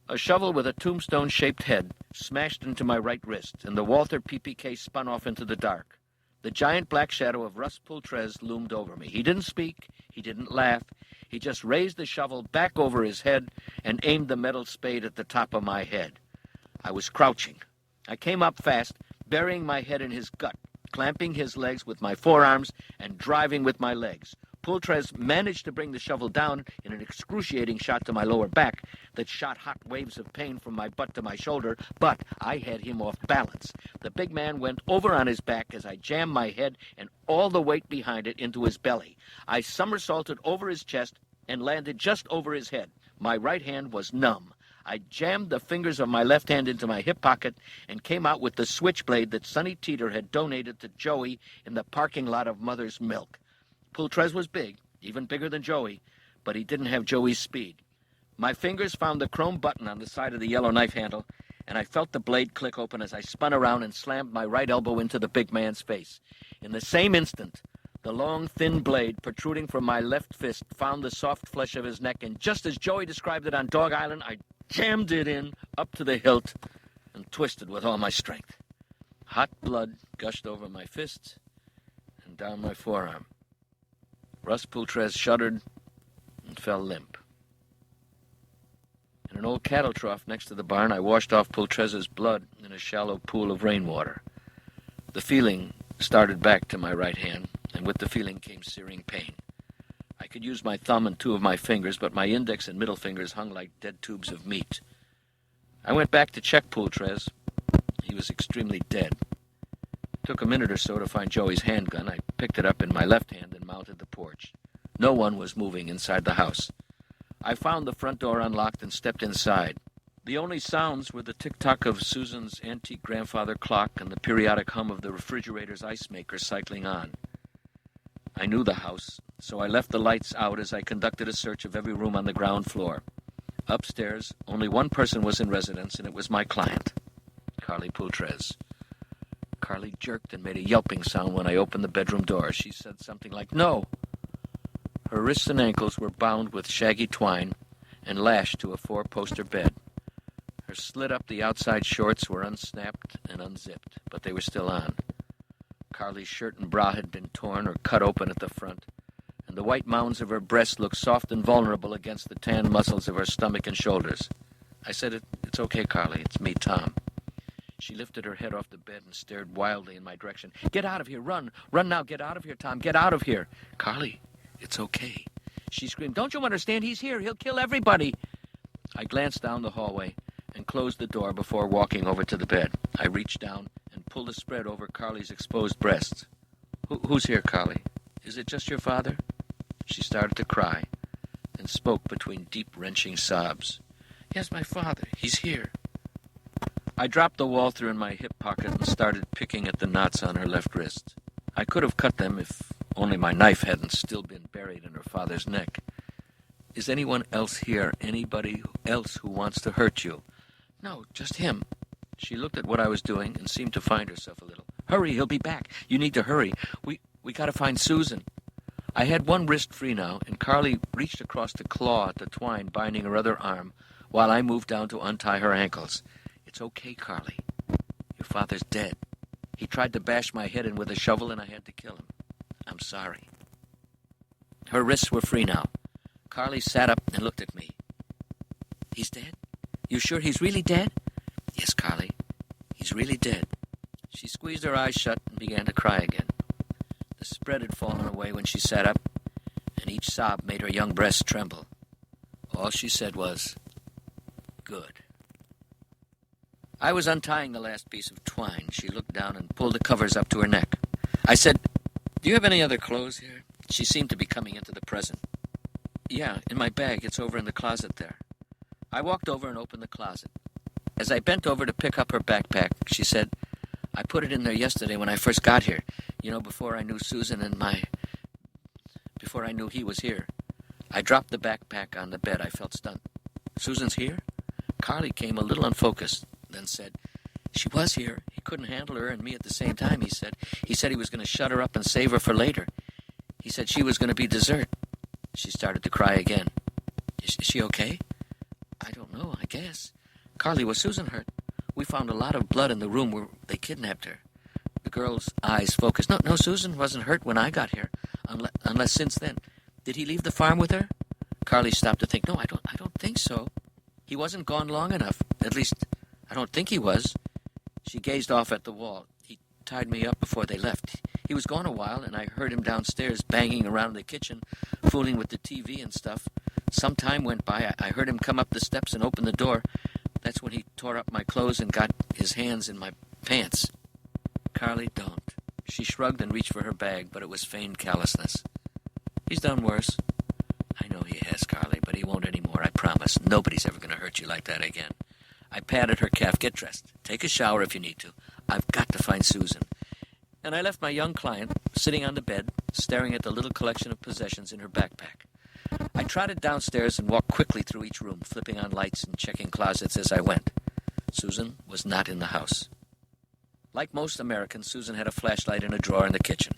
A shovel with a tombstone-shaped head smashed into my right wrist, and the Walther PPK spun off into the dark. The giant black shadow of Russ Poultreuse loomed over me. He didn't speak. He didn't laugh. He just raised the shovel back over his head and aimed the metal spade at the top of my head. I was crouching. I came up fast, burying my head in his gut, clamping his legs with my forearms and driving with my legs. Poultreuse managed to bring the shovel down in an excruciating shot to my lower back that shot hot waves of pain from my butt to my shoulder, but I had him off balance. The big man went over on his back as I jammed my head and all the weight behind it into his belly. I somersaulted over his chest and landed just over his head. My right hand was numb. I jammed the fingers of my left hand into my hip pocket and came out with the switchblade that Sonny Teeter had donated to Joey in the parking lot of Mother's Milk. Poultreuse was big, even bigger than Joey, but he didn't have Joey's speed. My fingers found the chrome button on the side of the yellow knife handle, and I felt the blade click open as I spun around and slammed my right elbow into the big man's face. In the same instant, the long, thin blade protruding from my left fist found the soft flesh of his neck, and just as Joey described it on Dog Island, I jammed it in up to the hilt and twisted with all my strength. Hot blood gushed over my fist and down my forearm. Russ Poultreuse shuddered and fell limp. In an old cattle trough next to the barn, I washed off Poultreuse's blood in a shallow pool of rainwater. The feeling started back to my right hand, and with the feeling came searing pain. I could use my thumb and two of my fingers, but my index and middle fingers hung like dead tubes of meat. I went back to check Poultreuse. He was extremely dead. It took a minute or so to find Joey's handgun. I picked it up in my left hand and mounted the porch. No one was moving inside the house. I found the front door unlocked and stepped inside. The only sounds were the tick-tock of Susan's antique grandfather clock and the periodic hum of the refrigerator's ice maker cycling on. I knew the house, so I left the lights out as I conducted a search of every room on the ground floor. Upstairs, only one person was in residence, and it was my client, Carly Poultreuse. Carly jerked and made a yelping sound when I opened the bedroom door. She said something like, "No." Her wrists and ankles were bound with shaggy twine and lashed to a four-poster bed. Her slit-up-the-outside shorts were unsnapped and unzipped, but they were still on. Carly's shirt and bra had been torn or cut open at the front, and the white mounds of her breasts looked soft and vulnerable against the tan muscles of her stomach and shoulders. I said, It's okay, Carly. It's me, Tom." She lifted her head off the bed and stared wildly in my direction. "Get out of here. Run. Run now. Get out of here, Tom. Get out of here." "Carly, it's okay," she screamed. "Don't you understand? He's here. He'll kill everybody." I glanced down the hallway and closed the door before walking over to the bed. I reached down and pulled a spread over Carly's exposed breasts. Who's here, Carly? Is it just your father?" She started to cry and spoke between deep, wrenching sobs. "Yes, my father. He's here." I dropped the Walther in my hip pocket and started picking at the knots on her left wrist. I could have cut them if only my knife hadn't still been buried in her father's neck. "Is anyone else here? Anybody else who wants to hurt you?" "No, just him." She looked at what I was doing and seemed to find herself a little. "Hurry, he'll be back. You need to hurry. We gotta find Susan." I had one wrist free now, and Carly reached across to claw at the twine binding her other arm while I moved down to untie her ankles. "It's okay, Carly. Your father's dead. He tried to bash my head in with a shovel, and I had to kill him. I'm sorry." Her wrists were free now. Carly sat up and looked at me. "He's dead? You sure he's really dead?" "Yes, Carly. He's really dead." She squeezed her eyes shut and began to cry again. The spread had fallen away when she sat up, and each sob made her young breasts tremble. All she said was, "Good." I was untying the last piece of twine. She looked down and pulled the covers up to her neck. I said, "Do you have any other clothes here?" She seemed to be coming into the present. "Yeah, in my bag. It's over in the closet there." I walked over and opened the closet. As I bent over to pick up her backpack, she said, "I put it in there yesterday when I first got here. Before I knew Susan and before I knew he was here." I dropped the backpack on the bed. I felt stunned. "Susan's here?" Carly came a little unfocused, then said, "She was here. He couldn't handle her and me at the same time, he said. He said he was going to shut her up and save her for later. He said she was going to be dessert." She started to cry again. Is she okay?" "I don't know, I guess." "Carly, was Susan hurt? We found a lot of blood in the room where they kidnapped her. The girl's eyes focused. No, Susan wasn't hurt when I got here, unless since then. Did he leave the farm with her? Carly stopped to think. No, I don't think so. He wasn't gone long enough. At least, I don't think he was. She gazed off at the wall. He tied me up before they left. He was gone a while, and I heard him downstairs banging around the kitchen, fooling with the TV and stuff. Some time went by. I heard him come up the steps and open the door. That's when he tore up my clothes and got his hands in my pants. Carly, don't. She shrugged and reached for her bag, but it was feigned callousness. He's done worse. I know he has, Carly, but he won't anymore, I promise. Nobody's ever going to hurt you like that again. I patted her calf. Get dressed. Take a shower if you need to. I've got to find Susan. And I left my young client sitting on the bed, staring at the little collection of possessions in her backpack. I trotted downstairs and walked quickly through each room, flipping on lights and checking closets as I went. Susan was not in the house. Like most Americans, Susan had a flashlight in a drawer in the kitchen.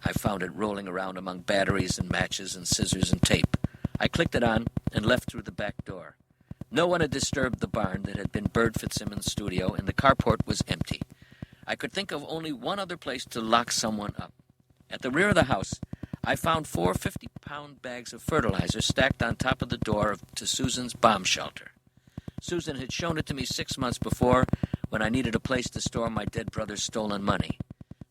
I found it rolling around among batteries and matches and scissors and tape. I clicked it on and left through the back door. No one had disturbed the barn that had been Bird Fitzsimmons' studio, and the carport was empty. I could think of only one other place to lock someone up. At the rear of the house, I found 4 50-pound bags of fertilizer stacked on top of the door to Susan's bomb shelter. Susan had shown it to me 6 months before when I needed a place to store my dead brother's stolen money.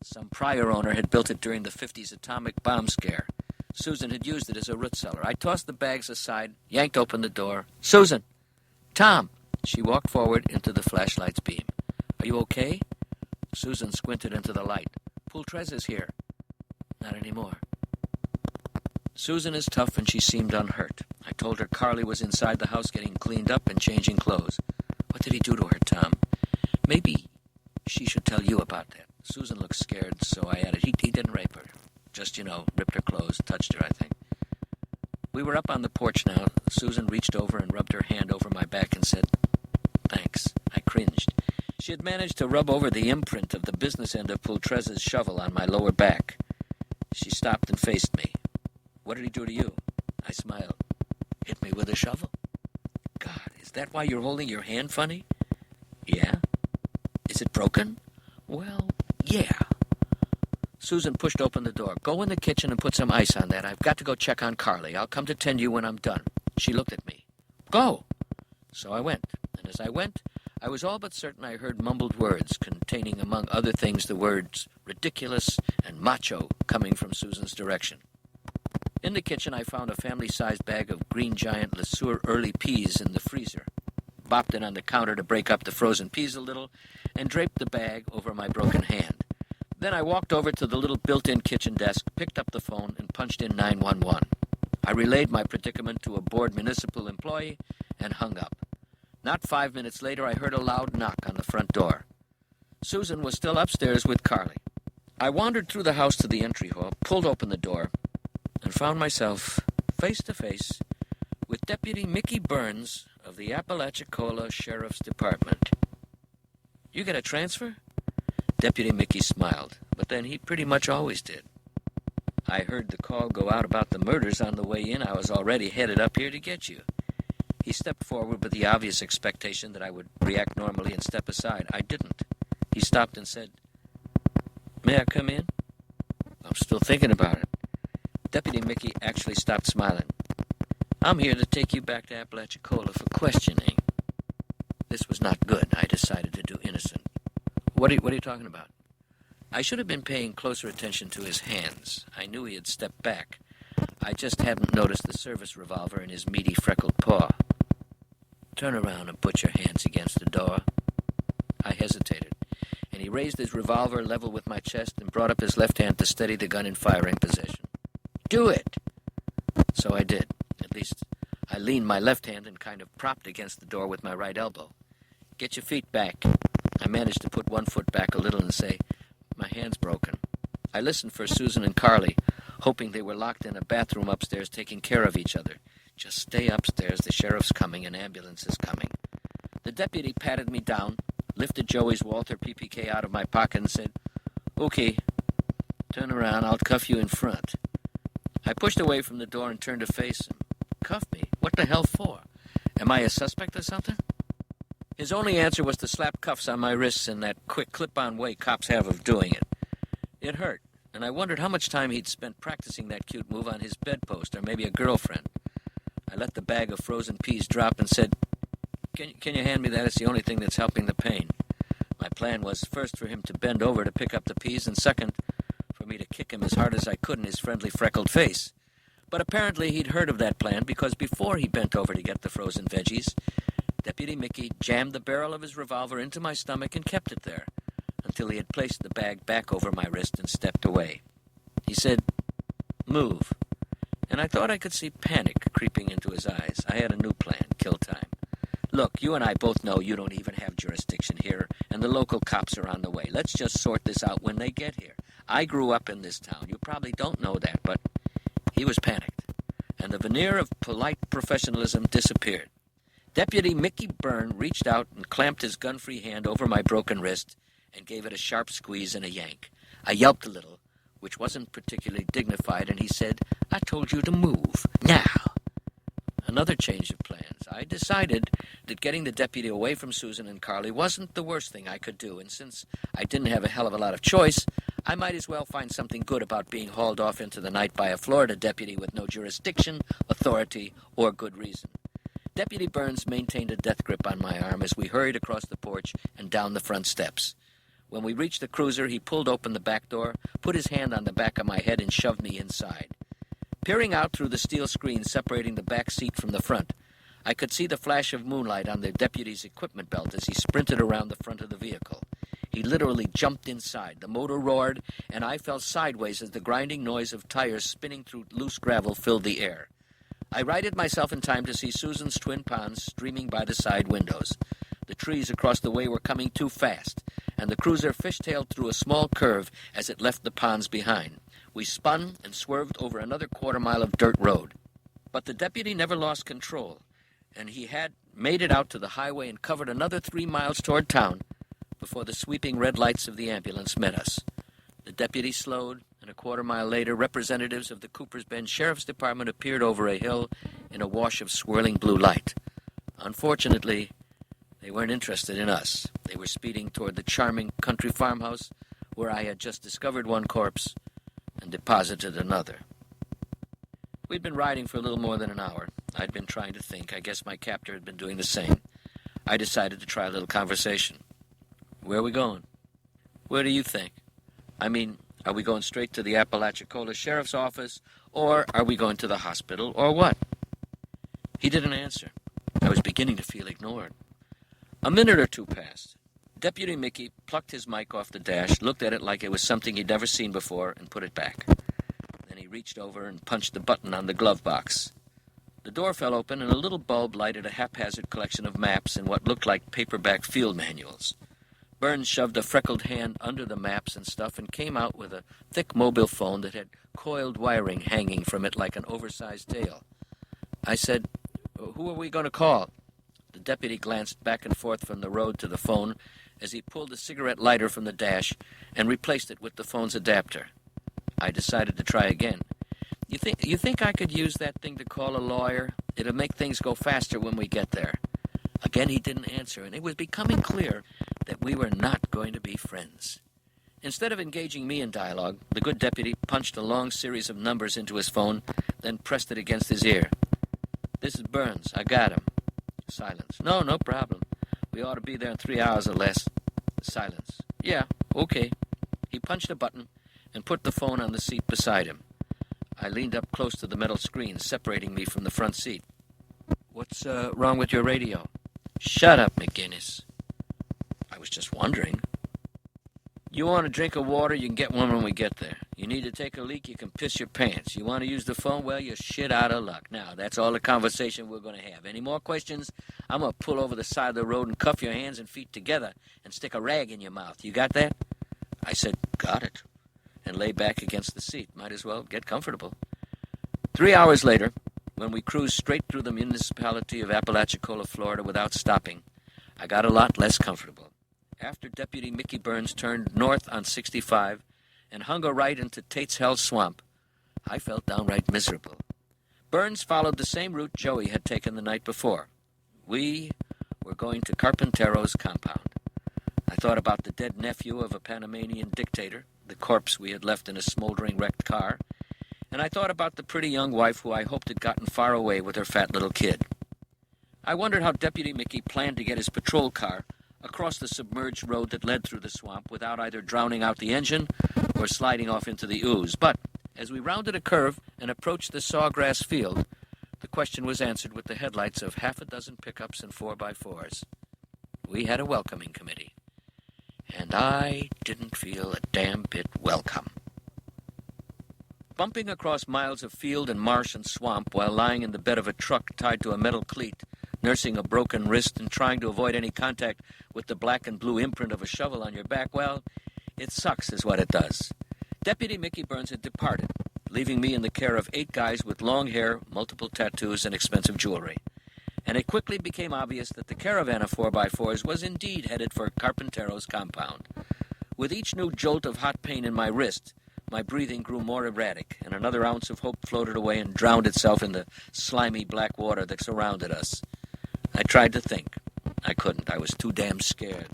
Some prior owner had built it during the 50s atomic bomb scare. Susan had used it as a root cellar. I tossed the bags aside, yanked open the door. Susan! Tom! She walked forward into the flashlight's beam. Are you okay? Susan squinted into the light. Pultreza's here. Not anymore. Susan is tough, and she seemed unhurt. I told her Carly was inside the house getting cleaned up and changing clothes. What did he do to her, Tom? Maybe she should tell you about that. Susan looked scared, so I added, he didn't rape her. Just, ripped her clothes, touched her, I think. We were up on the porch now. Susan reached over and rubbed her hand over my back and said, thanks. I cringed. She had managed to rub over the imprint of the business end of Pultreza's shovel on my lower back. She stopped and faced me. What did he do to you? I smiled. Hit me with a shovel. God, is that why you're holding your hand funny? Yeah. Is it broken? Well, yeah. Susan pushed open the door. Go in the kitchen and put some ice on that. I've got to go check on Carly. I'll come to tend you when I'm done. She looked at me. Go. So I went. And as I went, I was all but certain I heard mumbled words containing, among other things, the words ridiculous and macho coming from Susan's direction. In the kitchen, I found a family-sized bag of Green Giant LeSueur early peas in the freezer, bopped it on the counter to break up the frozen peas a little, and draped the bag over my broken hand. Then I walked over to the little built-in kitchen desk, picked up the phone, and punched in 911. I relayed my predicament to a bored municipal employee and hung up. Not 5 minutes later, I heard a loud knock on the front door. Susan was still upstairs with Carly. I wandered through the house to the entry hall, pulled open the door, and found myself face to face with Deputy Mickey Burns of the Apalachicola Sheriff's Department. You get a transfer? Deputy Mickey smiled, but then he pretty much always did. I heard the call go out about the murders on the way in. I was already headed up here to get you. He stepped forward with the obvious expectation that I would react normally and step aside. I didn't. He stopped and said, May I come in? I'm still thinking about it. Deputy Mickey actually stopped smiling. I'm here to take you back to Apalachicola for questioning. This was not good. I decided to do innocent. What are you talking about? I should have been paying closer attention to his hands. I knew he had stepped back. I just hadn't noticed the service revolver in his meaty, freckled paw. Turn around and put your hands against the door. I hesitated, and he raised his revolver level with my chest and brought up his left hand to steady the gun in firing position. Do it! So I did. At least, I leaned my left hand and kind of propped against the door with my right elbow. Get your feet back. I managed to put one foot back a little and say, my hand's broken. I listened for Susan and Carly, hoping they were locked in a bathroom upstairs taking care of each other. Just stay upstairs, the sheriff's coming, an ambulance is coming. The deputy patted me down, lifted Joey's Walther PPK out of my pocket and said, Okay, turn around, I'll cuff you in front. I pushed away from the door and turned to face him. Cuff me? What the hell for? Am I a suspect or something? His only answer was to slap cuffs on my wrists in that quick clip-on way cops have of doing it. It hurt, and I wondered how much time he'd spent practicing that cute move on his bedpost or maybe a girlfriend. I let the bag of frozen peas drop and said, Can you hand me that? It's the only thing that's helping the pain. My plan was first for him to bend over to pick up the peas, and second, for me to kick him as hard as I could in his friendly freckled face. But apparently he'd heard of that plan, because before he bent over to get the frozen veggies, Deputy Mickey jammed the barrel of his revolver into my stomach and kept it there until he had placed the bag back over my wrist and stepped away. He said, "Move." And I thought I could see panic creeping into his eyes. I had a new plan, kill time. Look, you and I both know you don't even have jurisdiction here, and the local cops are on the way. Let's just sort this out when they get here. I grew up in this town. You probably don't know that, but he was panicked, and the veneer of polite professionalism disappeared. Deputy Mickey Byrne reached out and clamped his gun-free hand over my broken wrist and gave it a sharp squeeze and a yank. I yelped a little, which wasn't particularly dignified, and he said, "I told you to move. Now." Another change of plans. I decided that getting the deputy away from Susan and Carly wasn't the worst thing I could do, and since I didn't have a hell of a lot of choice, I might as well find something good about being hauled off into the night by a Florida deputy with no jurisdiction, authority, or good reason. Deputy Burns maintained a death grip on my arm as we hurried across the porch and down the front steps. When we reached the cruiser, he pulled open the back door, put his hand on the back of my head, and shoved me inside. Peering out through the steel screen separating the back seat from the front, I could see the flash of moonlight on the deputy's equipment belt as he sprinted around the front of the vehicle. He literally jumped inside. The motor roared, and I fell sideways as the grinding noise of tires spinning through loose gravel filled the air. I righted myself in time to see Susan's twin ponds streaming by the side windows. The trees across the way were coming too fast, and the cruiser fishtailed through a small curve as it left the ponds behind. We spun and swerved over another quarter-mile of dirt road. But the deputy never lost control, and he had made it out to the highway and covered another 3 miles toward town before the sweeping red lights of the ambulance met us. The deputy slowed, and a quarter-mile later, representatives of the Coopers Bend Sheriff's Department appeared over a hill in a wash of swirling blue light. Unfortunately, they weren't interested in us. They were speeding toward the charming country farmhouse where I had just discovered one corpse and deposited another. We'd been riding for a little more than an hour. I'd been trying to think. I guess my captor had been doing the same. I decided to try a little conversation. "Where are we going?" "Where do you think? I mean, are we going straight to the Apalachicola Sheriff's Office, or are we going to the hospital, or what?" He didn't answer. I was beginning to feel ignored. A minute or two passed. Deputy Mickey plucked his mic off the dash, looked at it like it was something he'd never seen before, and put it back. Then he reached over and punched the button on the glove box. The door fell open, and a little bulb lighted a haphazard collection of maps and what looked like paperback field manuals. Burns shoved a freckled hand under the maps and stuff and came out with a thick mobile phone that had coiled wiring hanging from it like an oversized tail. I said, "Who are we going to call?" The deputy glanced back and forth from the road to the phone as he pulled a cigarette lighter from the dash and replaced it with the phone's adapter. I decided to try again. You think I could use that thing to call a lawyer? It'll make things go faster when we get there." Again he didn't answer, and it was becoming clear that we were not going to be friends. Instead of engaging me in dialogue, the good deputy punched a long series of numbers into his phone, then pressed it against his ear. "This is Burns. I got him." Silence. No problem. We ought to be there in 3 hours or less." Silence. "Yeah, okay." He punched a button and put the phone on the seat beside him. I leaned up close to the metal screen, separating me from the front seat. "What's wrong with your radio?" "Shut up, McGinnis." "I was just wondering." "You want a drink of water, you can get one when we get there. You need to take a leak, you can piss your pants. You want to use the phone, well, you're shit out of luck. Now, that's all the conversation we're going to have. Any more questions? I'm going to pull over the side of the road and cuff your hands and feet together and stick a rag in your mouth. You got that?" I said, "Got it," and lay back against the seat. Might as well get comfortable. 3 hours later, when we cruised straight through the municipality of Apalachicola, Florida, without stopping, I got a lot less comfortable. After Deputy Mickey Burns turned north on 65 and hung a right into Tate's Hell Swamp, I felt downright miserable. Burns followed the same route Joey had taken the night before. We were going to Carpintero's compound. I thought about the dead nephew of a Panamanian dictator, the corpse we had left in a smoldering wrecked car, and I thought about the pretty young wife who I hoped had gotten far away with her fat little kid. I wondered how Deputy Mickey planned to get his patrol car across the submerged road that led through the swamp without either drowning out the engine or sliding off into the ooze. But as we rounded a curve and approached the sawgrass field, the question was answered with the headlights of half a dozen pickups and 4x4s. We had a welcoming committee, and I didn't feel a damn bit welcome. Bumping across miles of field and marsh and swamp while lying in the bed of a truck tied to a metal cleat, nursing a broken wrist and trying to avoid any contact with the black and blue imprint of a shovel on your back, well, it sucks is what it does. Deputy Mickey Burns had departed, leaving me in the care of 8 guys with long hair, multiple tattoos, and expensive jewelry. And it quickly became obvious that the caravan of 4x4s was indeed headed for Carpintero's compound. With each new jolt of hot pain in my wrist, my breathing grew more erratic, and another ounce of hope floated away and drowned itself in the slimy black water that surrounded us. I tried to think. I couldn't. I was too damn scared.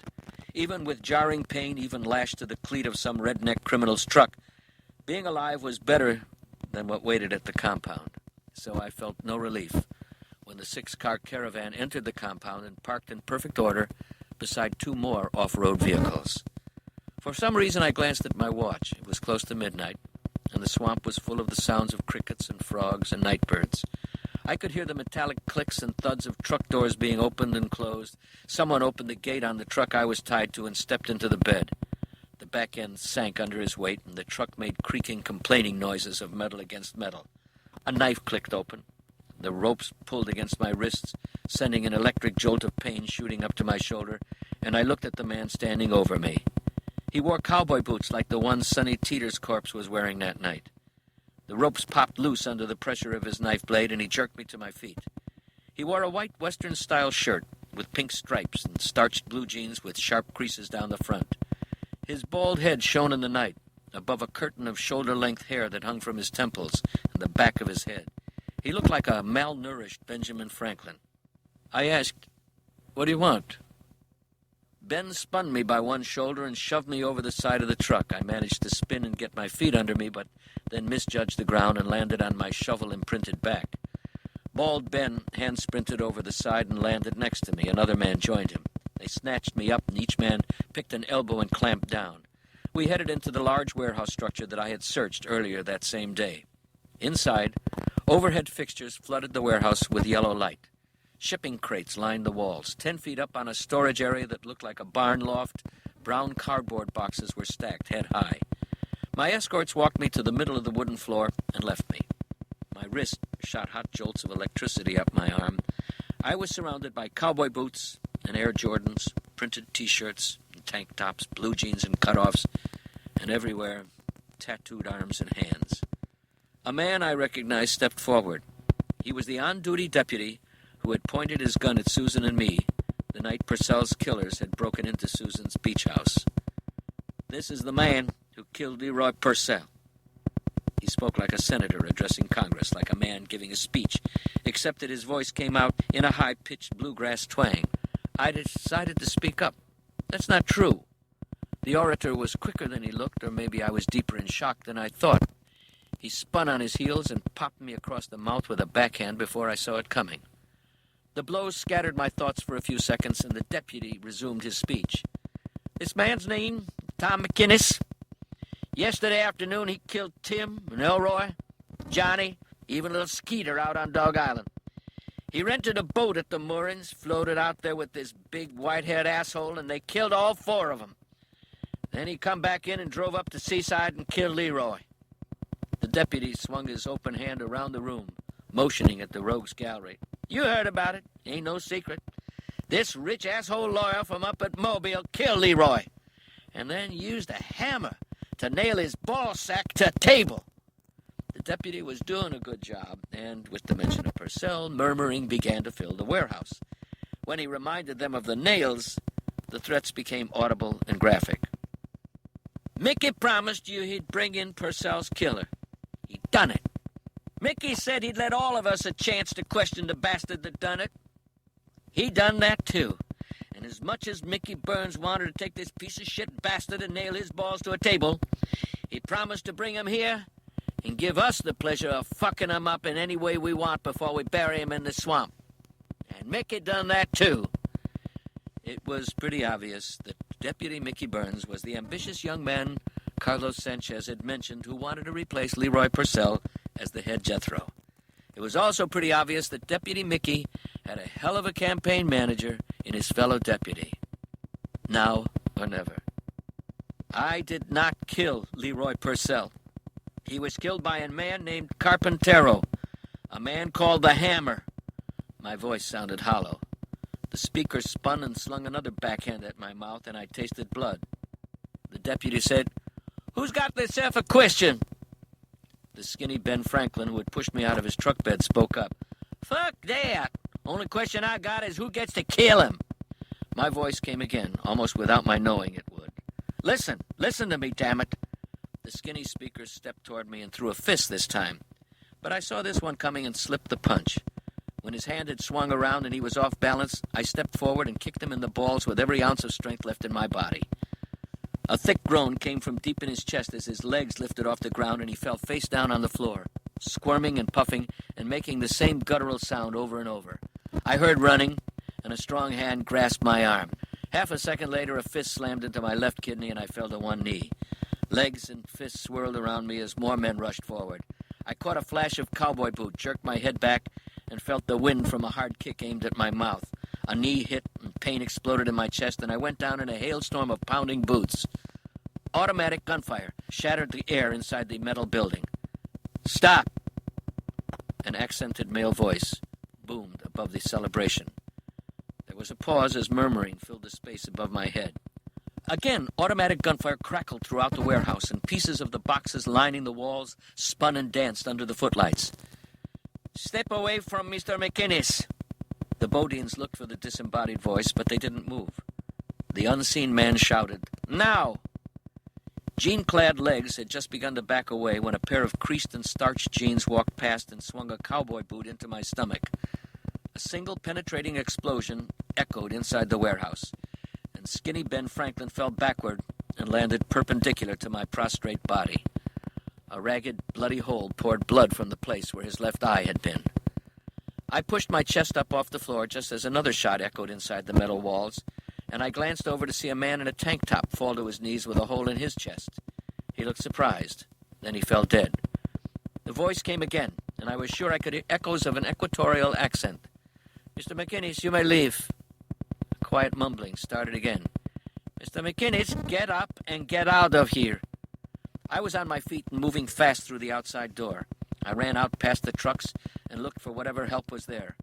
Even with jarring pain, even lashed to the cleat of some redneck criminal's truck, being alive was better than what waited at the compound. So I felt no relief when the 6-car caravan entered the compound and parked in perfect order beside 2 more off-road vehicles. For some reason, I glanced at my watch. It was close to midnight, and the swamp was full of the sounds of crickets and frogs and nightbirds. I could hear the metallic clicks and thuds of truck doors being opened and closed. Someone opened the gate on the truck I was tied to and stepped into the bed. The back end sank under his weight, and the truck made creaking, complaining noises of metal against metal. A knife clicked open. The ropes pulled against my wrists, sending an electric jolt of pain shooting up to my shoulder, and I looked at the man standing over me. He wore cowboy boots like the ones Sonny Teeter's corpse was wearing that night. The ropes popped loose under the pressure of his knife blade, and he jerked me to my feet. He wore a white Western-style shirt with pink stripes and starched blue jeans with sharp creases down the front. His bald head shone in the night above a curtain of shoulder-length hair that hung from his temples and the back of his head. He looked like a malnourished Benjamin Franklin. I asked, "What do you want?" Ben spun me by one shoulder and shoved me over the side of the truck. I managed to spin and get my feet under me, but then misjudged the ground and landed on my shovel-imprinted back. Bald Ben hand-sprinted over the side and landed next to me. Another man joined him. They snatched me up, and each man picked an elbow and clamped down. We headed into the large warehouse structure that I had searched earlier that same day. Inside, overhead fixtures flooded the warehouse with yellow light. Shipping crates lined the walls. 10 feet up on a storage area that looked like a barn loft, brown cardboard boxes were stacked head high. My escorts walked me to the middle of the wooden floor and left me. My wrist shot hot jolts of electricity up my arm. I was surrounded by cowboy boots and Air Jordans, printed T-shirts and tank tops, blue jeans and cutoffs, and everywhere tattooed arms and hands. A man I recognized stepped forward. He was the on-duty deputy who had pointed his gun at Susan and me the night Purcell's killers had broken into Susan's beach house. "This is the man who killed Leroy Purcell." He spoke like a senator addressing Congress, like a man giving a speech, except that his voice came out in a high-pitched bluegrass twang. I decided to speak up. "That's not true." The orator was quicker than he looked, or maybe I was deeper in shock than I thought. He spun on his heels and popped me across the mouth with a backhand before I saw it coming. The blows scattered my thoughts for a few seconds, and the deputy resumed his speech. "This man's name, Tom McInnes. Yesterday afternoon he killed Tim and Elroy, Johnny, even little Skeeter out on Dog Island. He rented a boat at the moorings, floated out there with this big white-haired asshole, and they killed all 4 of them. Then he come back in and drove up to Seaside and killed Leroy." The deputy swung his open hand around the room, motioning at the rogues gallery. "You heard about it. Ain't no secret. This rich asshole lawyer from up at Mobile killed Leroy, and then used a hammer to nail his ball sack to a table." The deputy was doing a good job, and with the mention of Purcell, murmuring began to fill the warehouse. When he reminded them of the nails, the threats became audible and graphic. "Mickey promised you he'd bring in Purcell's killer. He done it. Mickey said he'd let all of us a chance to question the bastard that done it. He done that too. And as much as Mickey Burns wanted to take this piece of shit bastard and nail his balls to a table, he promised to bring him here and give us the pleasure of fucking him up in any way we want before we bury him in the swamp. And Mickey done that too. It was pretty obvious that Deputy Mickey Burns was the ambitious young man Carlos Sanchez had mentioned who wanted to replace Leroy Purcell as the head Jethro. It was also pretty obvious that Deputy Mickey had a hell of a campaign manager in his fellow deputy. Now or never. I did not kill Leroy Purcell. He was killed by a man named Carpintero, a man called the Hammer. My voice sounded hollow. The speaker spun and slung another backhand at my mouth, and I tasted blood. The deputy said, "Who's got this here for question?" The skinny Ben Franklin, who had pushed me out of his truck bed, spoke up. "Fuck that. Only question I got is who gets to kill him?" My voice came again, almost without my knowing it would. Listen to me, damn it." The skinny speaker stepped toward me and threw a fist this time. But I saw this one coming and slipped the punch. When his hand had swung around and he was off balance, I stepped forward and kicked him in the balls with every ounce of strength left in my body. A thick groan came from deep in his chest as his legs lifted off the ground and he fell face down on the floor, squirming and puffing and making the same guttural sound over and over. I heard running, and a strong hand grasped my arm. Half a second later, a fist slammed into my left kidney and I fell to one knee. Legs and fists swirled around me as more men rushed forward. I caught a flash of cowboy boot, jerked my head back, and felt the wind from a hard kick aimed at my mouth. A knee hit and pain exploded in my chest, and I went down in a hailstorm of pounding boots. Automatic gunfire shattered the air inside the metal building. "Stop!" An accented male voice boomed above the celebration. There was a pause as murmuring filled the space above my head. Again, automatic gunfire crackled throughout the warehouse, and pieces of the boxes lining the walls spun and danced under the footlights. "Step away from Mr. McInnes." The Bodians looked for the disembodied voice, but they didn't move. The unseen man shouted, "Now!" Jean-clad legs had just begun to back away when a pair of creased and starched jeans walked past and swung a cowboy boot into my stomach. A single penetrating explosion echoed inside the warehouse, and skinny Ben Franklin fell backward and landed perpendicular to my prostrate body. A ragged, bloody hole poured blood from the place where his left eye had been. I pushed my chest up off the floor just as another shot echoed inside the metal walls, and I glanced over to see a man in a tank top fall to his knees with a hole in his chest. He looked surprised. Then he fell dead. The voice came again, and I was sure I could hear echoes of an equatorial accent. "Mr. McInnes, you may leave." A quiet mumbling started again. "Mr. McInnes, get up and get out of here." I was on my feet and moving fast through the outside door. I ran out past the trucks and looked for whatever help was there.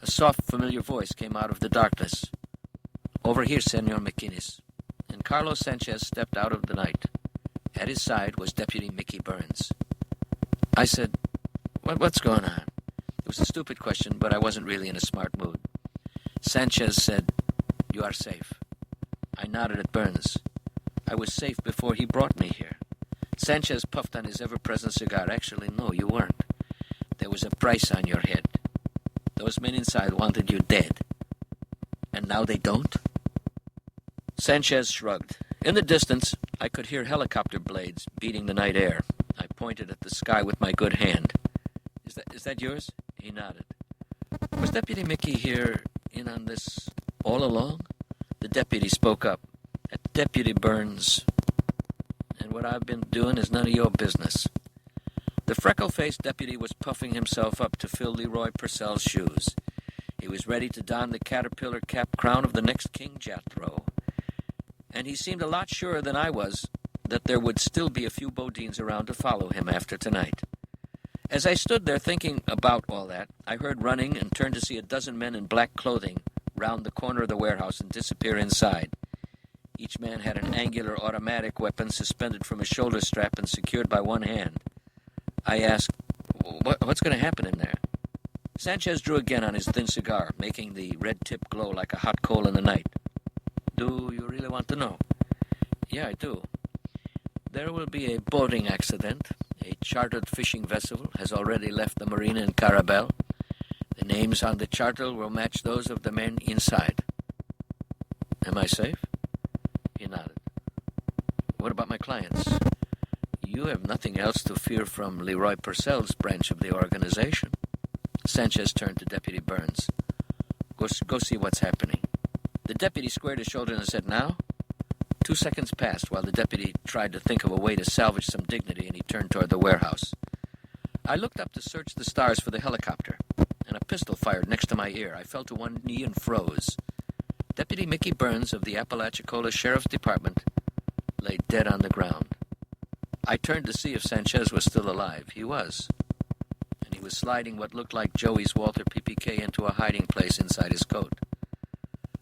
A soft, familiar voice came out of the darkness. "Over here, Senor McInnes." And Carlos Sanchez stepped out of the night. At his side was Deputy Mickey Burns. I said, What's going on?" It was a stupid question, but I wasn't really in a smart mood. Sanchez said, "You are safe." I nodded at Burns. I was safe before he brought me here. Sanchez puffed on his ever-present cigar. "Actually, no, you weren't. There was a price on your head. Those men inside wanted you dead. And now they don't?" Sanchez shrugged. In the distance, I could hear helicopter blades beating the night air. I pointed at the sky with my good hand. Is that yours?" He nodded. "Was Deputy Mickey here in on this all along?" The deputy spoke up. "Deputy Burns, and what I've been doing is none of your business." The freckle-faced deputy was puffing himself up to fill Leroy Purcell's shoes. He was ready to don the caterpillar cap crown of the next King Jethro. And he seemed a lot surer than I was that there would still be a few Bodines around to follow him after tonight. As I stood there thinking about all that, I heard running and turned to see a dozen men in black clothing round the corner of the warehouse and disappear inside. Each man had an angular automatic weapon suspended from a shoulder strap and secured by one hand. I asked, "What's going to happen in there?" Sanchez drew again on his thin cigar, making the red tip glow like a hot coal in the night. "Do you really want to know?" "Yeah, I do. There will be a boating accident. A chartered fishing vessel has already left the marina in Carabel. The names on the charter will match those of the men inside." Am I safe? He nodded. What about my clients? You have nothing else to fear from Leroy Purcell's branch of the organization. Sanchez turned to Deputy Burns. Go see what's happening. The deputy squared his shoulders and said, Now? 2 seconds passed while the deputy tried to think of a way to salvage some dignity, and he turned toward the warehouse. I looked up to search the stars for the helicopter, and a pistol fired next to my ear. I fell to one knee and froze. Deputy Mickey Burns of the Apalachicola Sheriff's Department lay dead on the ground. I turned to see if Sanchez was still alive. He was. And he was sliding what looked like Joey's Walther PPK into a hiding place inside his coat.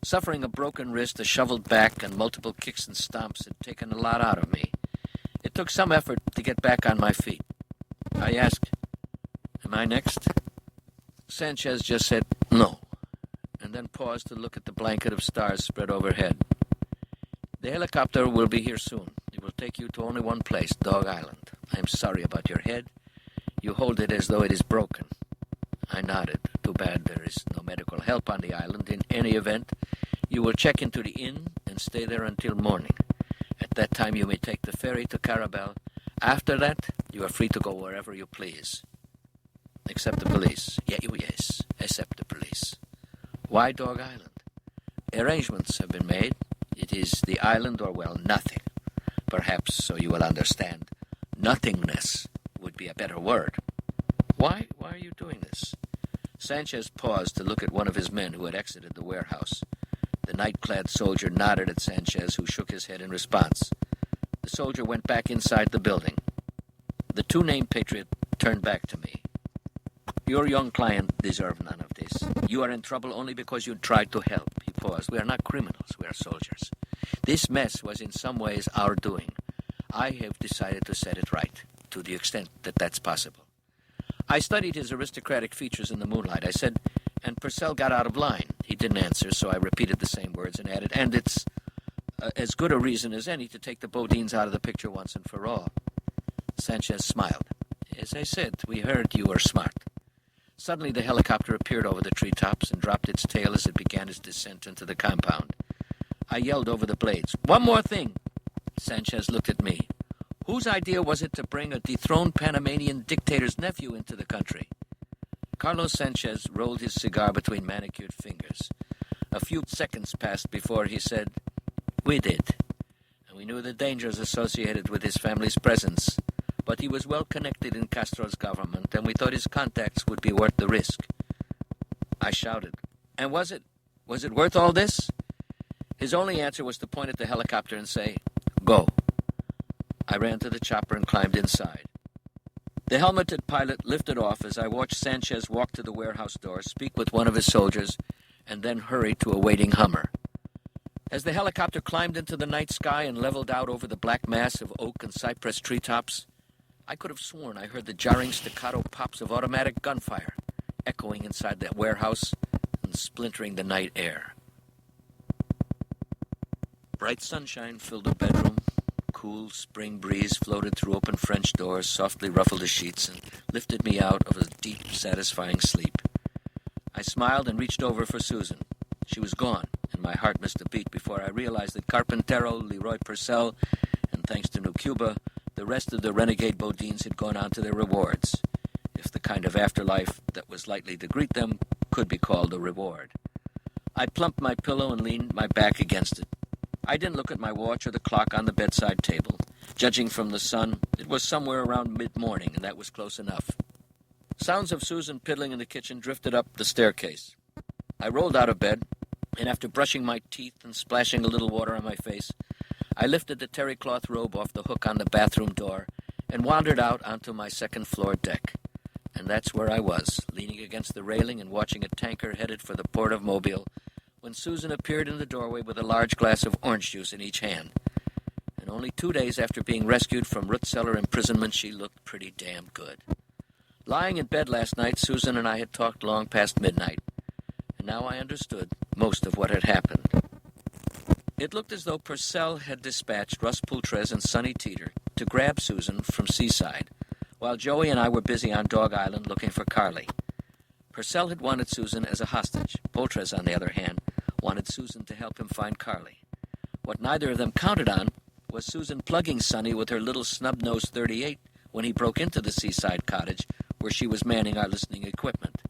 Suffering a broken wrist, a shoveled back, and multiple kicks and stomps had taken a lot out of me. It took some effort to get back on my feet. I asked, Am I next? Sanchez just said, No, and then paused to look at the blanket of stars spread overhead. The helicopter will be here soon. It will take you to only one place, Dog Island. I am sorry about your head. You hold it as though it is broken. I nodded. Too bad there is no medical help on the island. In any event, you will check into the inn and stay there until morning. At that time, you may take the ferry to Carabel. After that, you are free to go wherever you please. Except the police. Yes, except the police. Why Dog Island? Arrangements have been made. It is the island or, well, nothing. Perhaps, so you will understand, nothingness would be a better word. Why are you doing this? Sanchez paused to look at one of his men who had exited the warehouse. The night-clad soldier nodded at Sanchez, who shook his head in response. The soldier went back inside the building. The two-named patriot turned back to me. Your young client deserves none of this. You are in trouble only because you tried to help. He paused. We are not criminals. We are soldiers. This mess was in some ways our doing. I have decided to set it right, to the extent that that's possible. I studied his aristocratic features in the moonlight. I said, and Purcell got out of line. He didn't answer, so I repeated the same words and added, and it's as good a reason as any to take the Bodines out of the picture once and for all. Sanchez smiled. As I said, we heard you were smart. Suddenly the helicopter appeared over the treetops and dropped its tail as it began its descent into the compound. I yelled over the blades, One more thing! Sanchez looked at me. Whose idea was it to bring a dethroned Panamanian dictator's nephew into the country? Carlos Sanchez rolled his cigar between manicured fingers. A few seconds passed before he said, We did. And we knew the dangers associated with his family's presence. But he was well connected in Castro's government, and we thought his contacts would be worth the risk. I shouted, And was it worth all this? His only answer was to point at the helicopter and say, Go. I ran to the chopper and climbed inside. The helmeted pilot lifted off as I watched Sanchez walk to the warehouse door, speak with one of his soldiers, and then hurry to a waiting Hummer. As the helicopter climbed into the night sky and leveled out over the black mass of oak and cypress treetops, I could have sworn I heard the jarring staccato pops of automatic gunfire echoing inside that warehouse and splintering the night air. Bright sunshine filled the bedroom. Cool spring breeze floated through open French doors, softly ruffled the sheets, and lifted me out of a deep, satisfying sleep. I smiled and reached over for Susan. She was gone, and my heart missed a beat before I realized that Carpintero, Leroy Purcell, and thanks to New Cuba, the rest of the renegade Bodines had gone on to their rewards, if the kind of afterlife that was likely to greet them could be called a reward. I plumped my pillow and leaned my back against it. I didn't look at my watch or the clock on the bedside table. Judging from the sun, it was somewhere around mid-morning, and that was close enough. Sounds of Susan piddling in the kitchen drifted up the staircase. I rolled out of bed, and after brushing my teeth and splashing a little water on my face, I lifted the terry cloth robe off the hook on the bathroom door and wandered out onto my second-floor deck. And that's where I was, leaning against the railing and watching a tanker headed for the port of Mobile, when Susan appeared in the doorway with a large glass of orange juice in each hand. And only 2 days after being rescued from root cellar imprisonment, she looked pretty damn good. Lying in bed last night, Susan and I had talked long past midnight, and now I understood most of what had happened. It looked as though Purcell had dispatched Russ Poultres and Sonny Teeter to grab Susan from Seaside, while Joey and I were busy on Dog Island looking for Carly. Purcell had wanted Susan as a hostage. Poultres, on the other hand, wanted wanted Susan to help him find Carly. What neither of them counted on was Susan plugging Sonny with her little snub-nosed .38 when he broke into the seaside cottage where she was manning our listening equipment.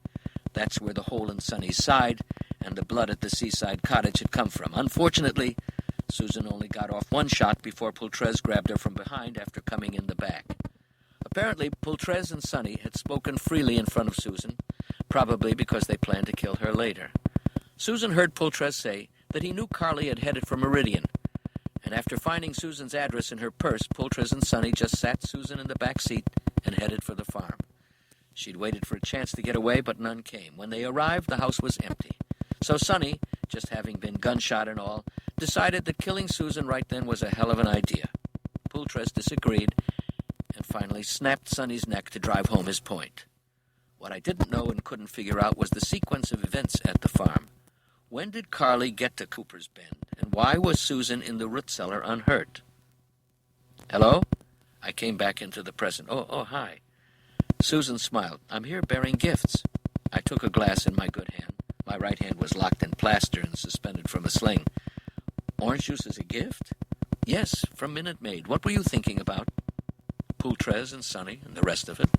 That's where the hole in Sonny's side and the blood at the seaside cottage had come from. Unfortunately, Susan only got off one shot before Pultrez grabbed her from behind after coming in the back. Apparently, Pultrez and Sonny had spoken freely in front of Susan, probably because they planned to kill her later. Susan heard Pultrez say that he knew Carly had headed for Meridian, and after finding Susan's address in her purse, Pultrez and Sonny just sat Susan in the back seat and headed for the farm. She'd waited for a chance to get away, but none came. When they arrived, the house was empty. So Sonny, just having been gunshot and all, decided that killing Susan right then was a hell of an idea. Pultrez disagreed and finally snapped Sonny's neck to drive home his point. What I didn't know and couldn't figure out was the sequence of events at the farm. When did Carly get to Cooper's Bend, and why was Susan in the root cellar unhurt? Hello? I came back into the present. Oh, hi. Susan smiled. I'm here bearing gifts. I took a glass in my good hand. My right hand was locked in plaster and suspended from a sling. Orange juice is a gift? Yes, from Minute Maid. What were you thinking about? Pultrez and Sonny and the rest of it.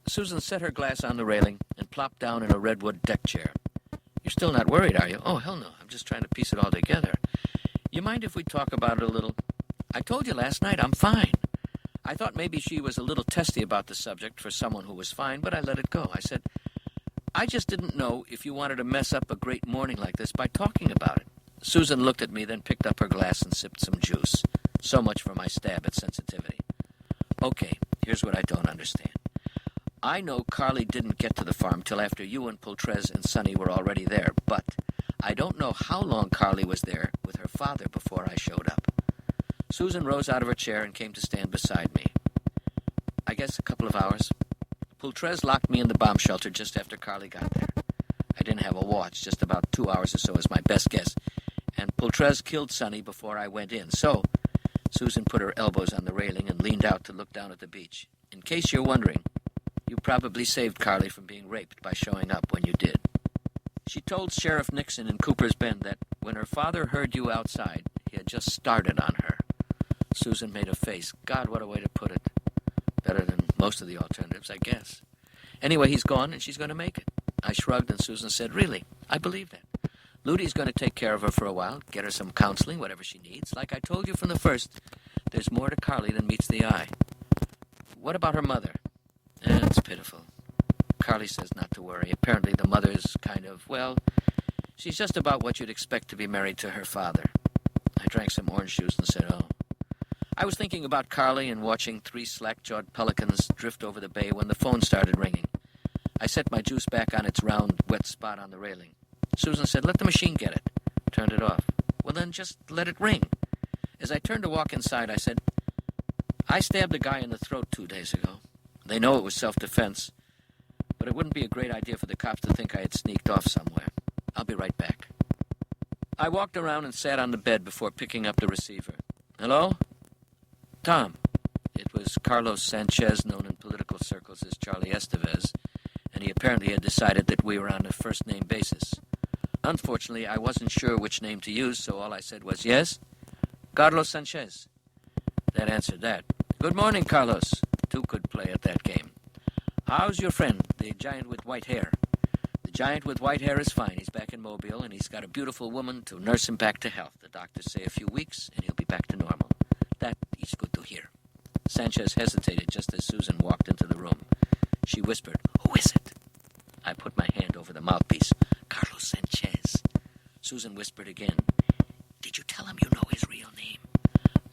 Susan set her glass on the railing and plopped down in a redwood deck chair. You're still not worried, are you? Oh, hell no. I'm just trying to piece it all together. You mind if we talk about it a little? I told you last night I'm fine. I thought maybe she was a little testy about the subject for someone who was fine, but I let it go. I said, I just didn't know if you wanted to mess up a great morning like this by talking about it. Susan looked at me, then picked up her glass and sipped some juice. So much for my stab at sensitivity. Okay, here's what I don't understand. I know Carly didn't get to the farm till after you and Pultrez and Sonny were already there, but I don't know how long Carly was there with her father before I showed up. Susan rose out of her chair and came to stand beside me. I guess a couple of hours. Pultrez locked me in the bomb shelter just after Carly got there. I didn't have a watch, just about 2 hours or so is my best guess, and Pultrez killed Sonny before I went in. So, Susan put her elbows on the railing and leaned out to look down at the beach. In case you're wondering, you probably saved Carly from being raped by showing up when you did. She told Sheriff Nixon in Cooper's Bend that when her father heard you outside, he had just started on her. Susan made a face. God, what a way to put it. Better than most of the alternatives, I guess. Anyway, he's gone and she's going to make it. I shrugged and Susan said, really, I believe that. Ludy's going to take care of her for a while, get her some counseling, whatever she needs. Like I told you from the first, there's more to Carly than meets the eye. What about her mother? It's pitiful. Carly says not to worry. Apparently the mother's kind of, well, she's just about what you'd expect to be married to her father. I drank some orange juice and said, oh. I was thinking about Carly and watching 3 slack-jawed pelicans drift over the bay when the phone started ringing. I set my juice back on its round, wet spot on the railing. Susan said, let the machine get it. Turned it off. Well, then just let it ring. As I turned to walk inside, I said, I stabbed a guy in the throat 2 days ago. They know it was self-defense, but it wouldn't be a great idea for the cops to think I had sneaked off somewhere. I'll be right back. I walked around and sat on the bed before picking up the receiver. Hello? Tom. It was Carlos Sanchez, known in political circles as Charlie Estevez, and he apparently had decided that we were on a first-name basis. Unfortunately, I wasn't sure which name to use, so all I said was, yes, Carlos Sanchez. That answered that. Good morning, Carlos. 2 could play at that game. How's your friend, the giant with white hair? The giant with white hair is fine. He's back in Mobile, and he's got a beautiful woman to nurse him back to health. The doctors say a few weeks, and he'll be back to normal. That is good to hear. Sanchez hesitated just as Susan walked into the room. She whispered, who is it? I put my hand over the mouthpiece. Carlos Sanchez. Susan whispered again. Did you tell him you know his real name?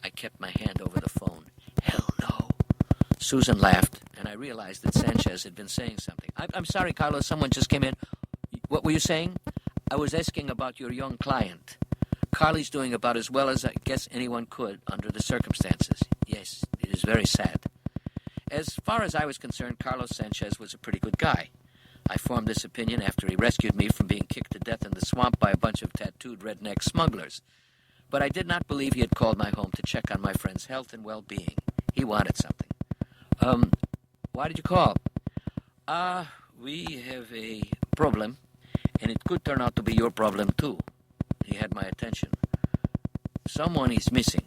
I kept my hand over the phone. Hell no. Susan laughed, and I realized that Sanchez had been saying something. I'm sorry, Carlos, someone just came in. What were you saying? I was asking about your young client. Carly's doing about as well as I guess anyone could under the circumstances. Yes, it is very sad. As far as I was concerned, Carlos Sanchez was a pretty good guy. I formed this opinion after he rescued me from being kicked to death in the swamp by a bunch of tattooed redneck smugglers. But I did not believe he had called my home to check on my friend's health and well-being. He wanted something. Why did you call? We have a problem, and it could turn out to be your problem, too. he had my attention. Someone is missing.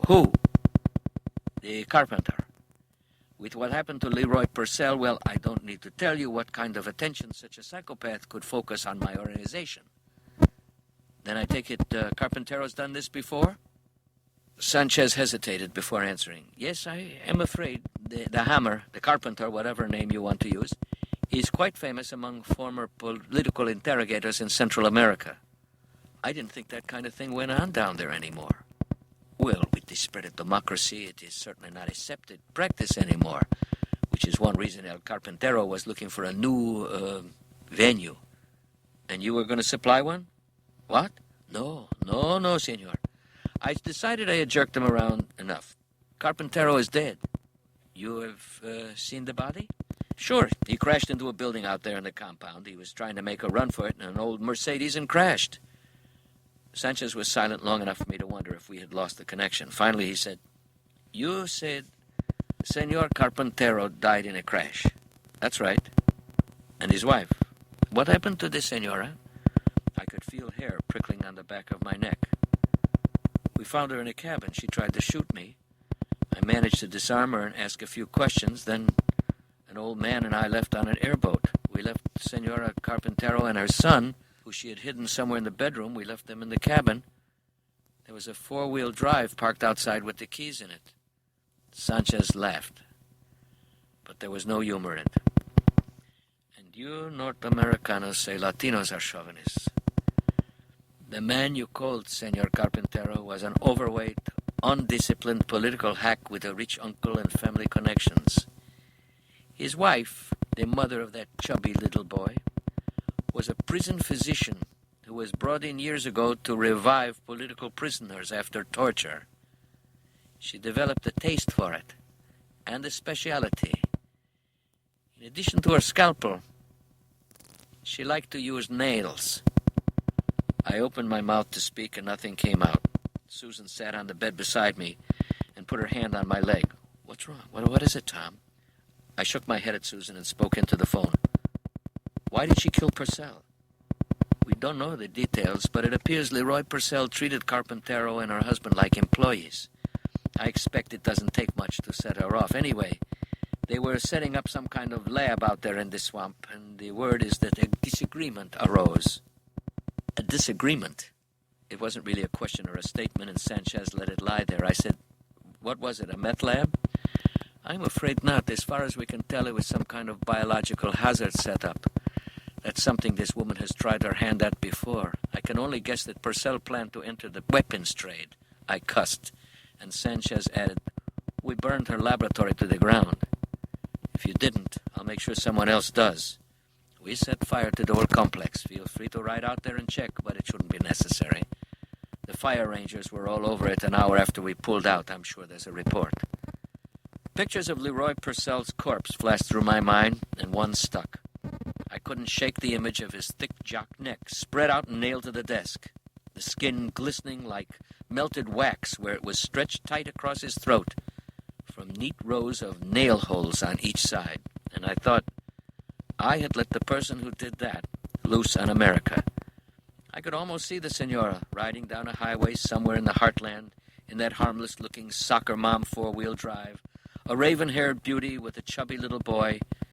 Who? The carpenter. With what happened to Leroy Purcell, well, I don't need to tell you what kind of attention such a psychopath could focus on my organization. Then I take it Carpentero's done this before? Sanchez hesitated before answering. Yes, I am afraid the Hammer, the Carpenter, whatever name you want to use, is quite famous among former political interrogators in Central America. I didn't think that kind of thing went on down there anymore. Well, with the spread of democracy, it is certainly not accepted practice anymore, which is one reason El Carpintero was looking for a new venue. And you were going to supply one? What? No, senor. I decided I had jerked him around enough. Carpintero is dead. You have seen the body? Sure. He crashed into a building out there in the compound. He was trying to make a run for it in an old Mercedes and crashed. Sanchez was silent long enough for me to wonder if we had lost the connection. Finally, he said, You said Senor Carpintero died in a crash. That's right. And his wife. What happened to the senora? I could feel hair prickling on the back of my neck. We found her in a cabin. She tried to shoot me. I managed to disarm her and ask a few questions. Then an old man and I left on an airboat. We left Senora Carpintero and her son, who she had hidden somewhere in the bedroom. We left them in the cabin. There was a four-wheel drive parked outside with the keys in it. Sanchez laughed, but there was no humor in it. And you North Americanos say Latinos are chauvinists. The man you called Senor Carpintero was an overweight, undisciplined political hack with a rich uncle and family connections. His wife, the mother of that chubby little boy, was a prison physician who was brought in years ago to revive political prisoners after torture. She developed a taste for it, and a specialty. In addition to her scalpel, she liked to use nails. I opened my mouth to speak and nothing came out. Susan sat on the bed beside me and put her hand on my leg. What's wrong? What is it, Tom? I shook my head at Susan and spoke into the phone. Why did she kill Purcell? We don't know the details, but it appears Leroy Purcell treated Carpintero and her husband like employees. I expect it doesn't take much to set her off. Anyway, they were setting up some kind of lab out there in the swamp, and the word is that a disagreement arose. A disagreement? It wasn't really a question or a statement, and Sanchez let it lie there. I said, what was it, a meth lab? I'm afraid not. As far as we can tell, it was some kind of biological hazard setup. That's something this woman has tried her hand at before. I can only guess that Purcell planned to enter the weapons trade. I cussed, and Sanchez added, we burned her laboratory to the ground. If you didn't, I'll make sure someone else does. We set fire to the whole complex. Feel free to ride out there and check, but it shouldn't be necessary. The fire rangers were all over it an hour after we pulled out. I'm sure there's a report. Pictures of Leroy Purcell's corpse flashed through my mind, and one stuck. I couldn't shake the image of his thick jock neck, spread out and nailed to the desk, the skin glistening like melted wax where it was stretched tight across his throat, from neat rows of nail holes on each side. And I thought, I had let the person who did that loose on America. I could almost see the senora riding down a highway somewhere in the heartland in that harmless-looking soccer mom four-wheel drive, a raven-haired beauty with a chubby little boy,